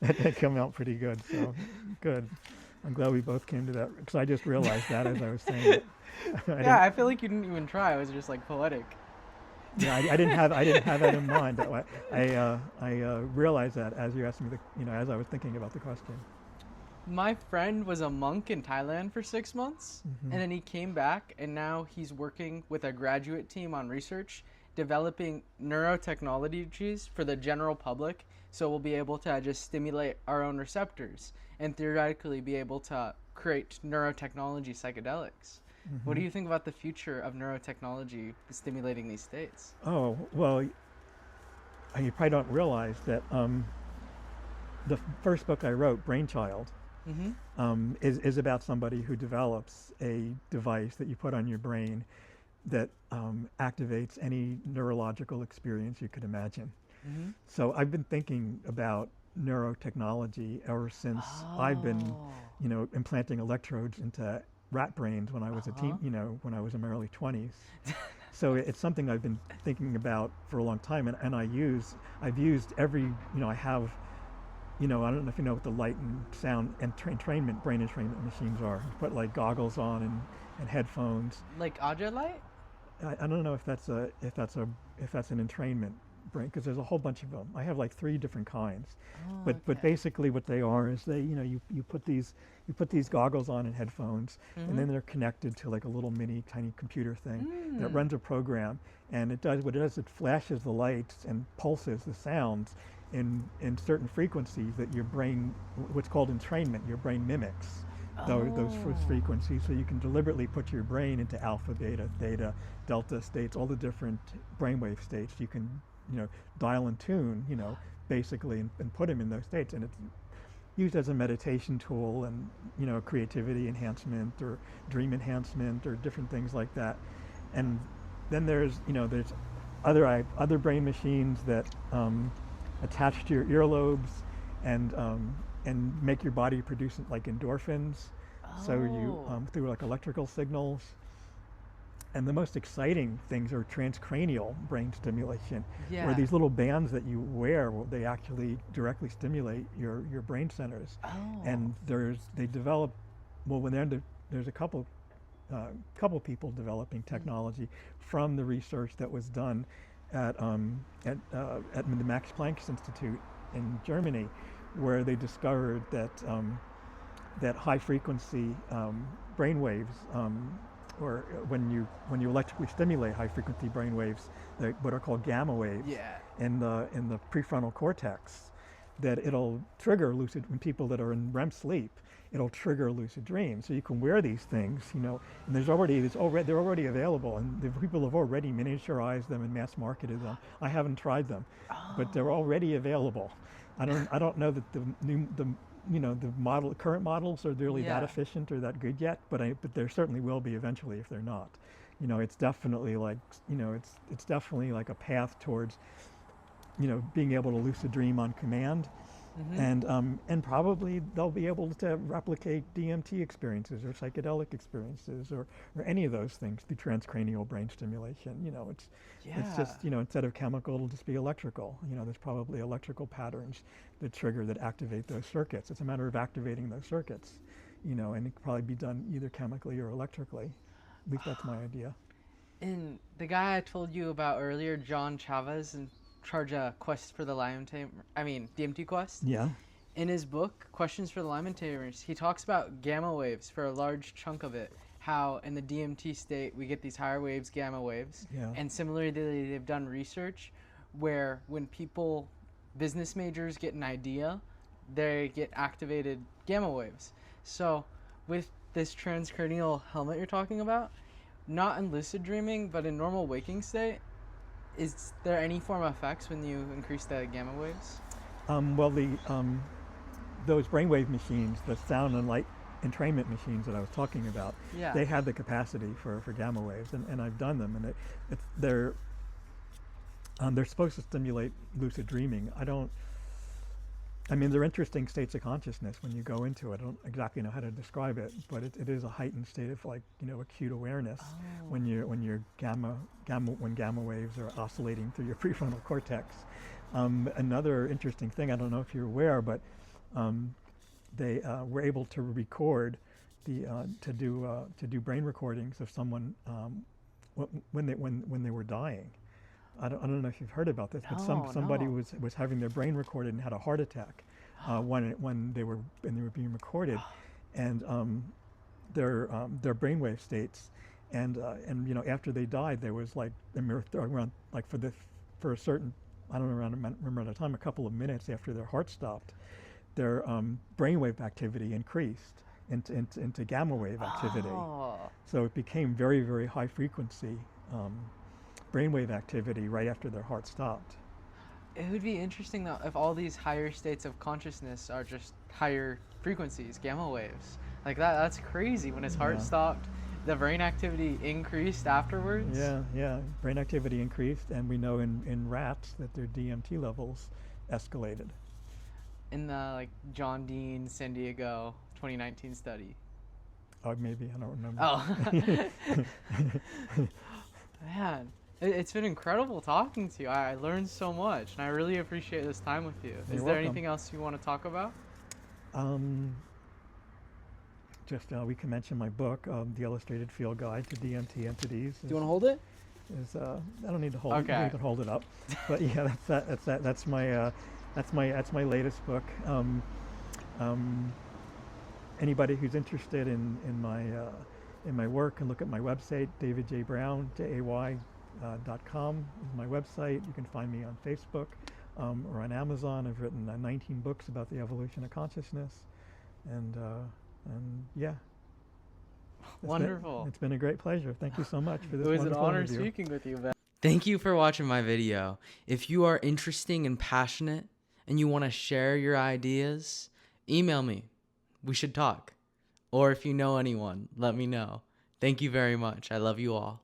That came out pretty good, so good. I'm glad we both came to that, because I just realized that as I was saying it. I feel like you didn't even try. It was just like poetic. Yeah, I didn't have that in mind. I realized that as you asked me, as I was thinking about the question. My friend was a monk in Thailand for 6 months, and then he came back, and now he's working with a graduate team on research, developing neurotechnologies for the general public, so we'll be able to just stimulate our own receptors and theoretically be able to create neurotechnology psychedelics. What do you think about the future of neurotechnology stimulating these states? Oh, well, you probably don't realize that the first book I wrote, Brainchild, is about somebody who develops a device that you put on your brain that activates any neurological experience you could imagine. So I've been thinking about neurotechnology ever since I've been, you know, implanting electrodes into rat brains when I was a teen, you know, when I was in my early 20s. So it's something I've been thinking about for a long time, and I've used every, you know, I have, you know, I don't know if you know what the light and sound and brain entrainment machines are. You put like goggles on and headphones. Like Audra Light? I don't know if that's an entrainment brain, because there's a whole bunch of them. I have like 3 different kinds. Oh, But basically what they are is you put these goggles on and headphones, and then they're connected to like a little mini tiny computer thing that runs a program, and it flashes the lights and pulses the sounds in certain frequencies that your brain, what's called entrainment, your brain mimics those frequencies, so you can deliberately put your brain into alpha, beta, theta, delta states, all the different brainwave states. You can dial and tune, basically, and put them in those states, and it's used as a meditation tool, and creativity enhancement or dream enhancement or different things like that. And then there's other brain machines that attach to your earlobes and make your body produce like endorphins, so you through like electrical signals. And the most exciting things are transcranial brain stimulation, where these little bands that you wear, they actually directly stimulate your brain centers. And there's a couple people developing technology from the research that was done at the Max Planck Institute in Germany, where they discovered that high frequency brain waves, or when you electrically stimulate high frequency brain waves, what are called gamma waves, in the prefrontal cortex, that it'll trigger when people that are in REM sleep, it'll trigger lucid dreams. So you can wear these things, and they're already available, and the people have already miniaturized them and mass marketed them. I haven't tried them, but they're already available. I don't know that the current models are really that efficient or that good yet, but there certainly will be eventually if they're not. It's definitely like it's definitely like a path towards being able to lucid dream on command. And probably they'll be able to replicate DMT experiences or psychedelic experiences or any of those things through transcranial brain stimulation. It's just, instead of chemical, it'll just be electrical. There's probably electrical patterns that activate those circuits. It's a matter of activating those circuits, and it could probably be done either chemically or electrically. At least that's my idea. And the guy I told you about earlier, John Chavez, in charge of Quest for the DMT Quest. Yeah. In his book, Questions for the Lyman Tamers, he talks about gamma waves for a large chunk of it. How in the DMT state we get these higher waves, gamma waves. Yeah. And similarly, they've done research where when business majors get an idea, they get activated gamma waves. So with this transcranial helmet you're talking about, not in lucid dreaming, but in normal waking state, is there any form of effects when you increase the gamma waves? Those brainwave machines, the sound and light entrainment machines that I was talking about, they have the capacity for gamma waves, and I've done them, and they're supposed to stimulate lucid dreaming. They're interesting states of consciousness when you go into it. I don't exactly know how to describe it, but it is a heightened state of acute awareness when gamma waves are oscillating through your prefrontal cortex. Another interesting thing, I don't know if you're aware, but they were able to record to do brain recordings of someone when they were dying. I don't know if you've heard about this, but somebody was having their brain recorded and had a heart attack when they were being recorded, and their brainwave states, and after they died, there was like around like for a certain, I don't remember the time, a couple of minutes after their heart stopped, their brainwave activity increased into gamma wave activity. So it became very, very high frequency brainwave activity right after their heart stopped. It would be interesting though if all these higher states of consciousness are just higher frequencies, gamma waves. Like that's crazy. When his heart stopped, the brain activity increased afterwards. Yeah. Brain activity increased, and we know in rats that their DMT levels escalated. In the John Dean San Diego 2019 study. Oh, maybe, I don't remember. Oh. Man. It's been incredible talking to you. I learned so much, and I really appreciate this time with you. Is there anything else you want to talk about? We can mention my book, The Illustrated Field Guide to DMT Entities. Do you want to hold it? I don't need to hold. Okay. I don't even hold it up. But yeah, that's my latest book. Anybody who's interested in my work can look at my website, davidjbrown.com is my website. You can find me on Facebook or on Amazon. I've written 19 books about the evolution of consciousness, and yeah. Wonderful. It's been a great pleasure. Thank you so much for this. It was an wonderful honor interview. speaking with you, Ben. Thank you for watching my video. If you are interesting and passionate and you want to share your ideas, email me. We should talk. Or if you know anyone, let me know. Thank you very much. I love you all.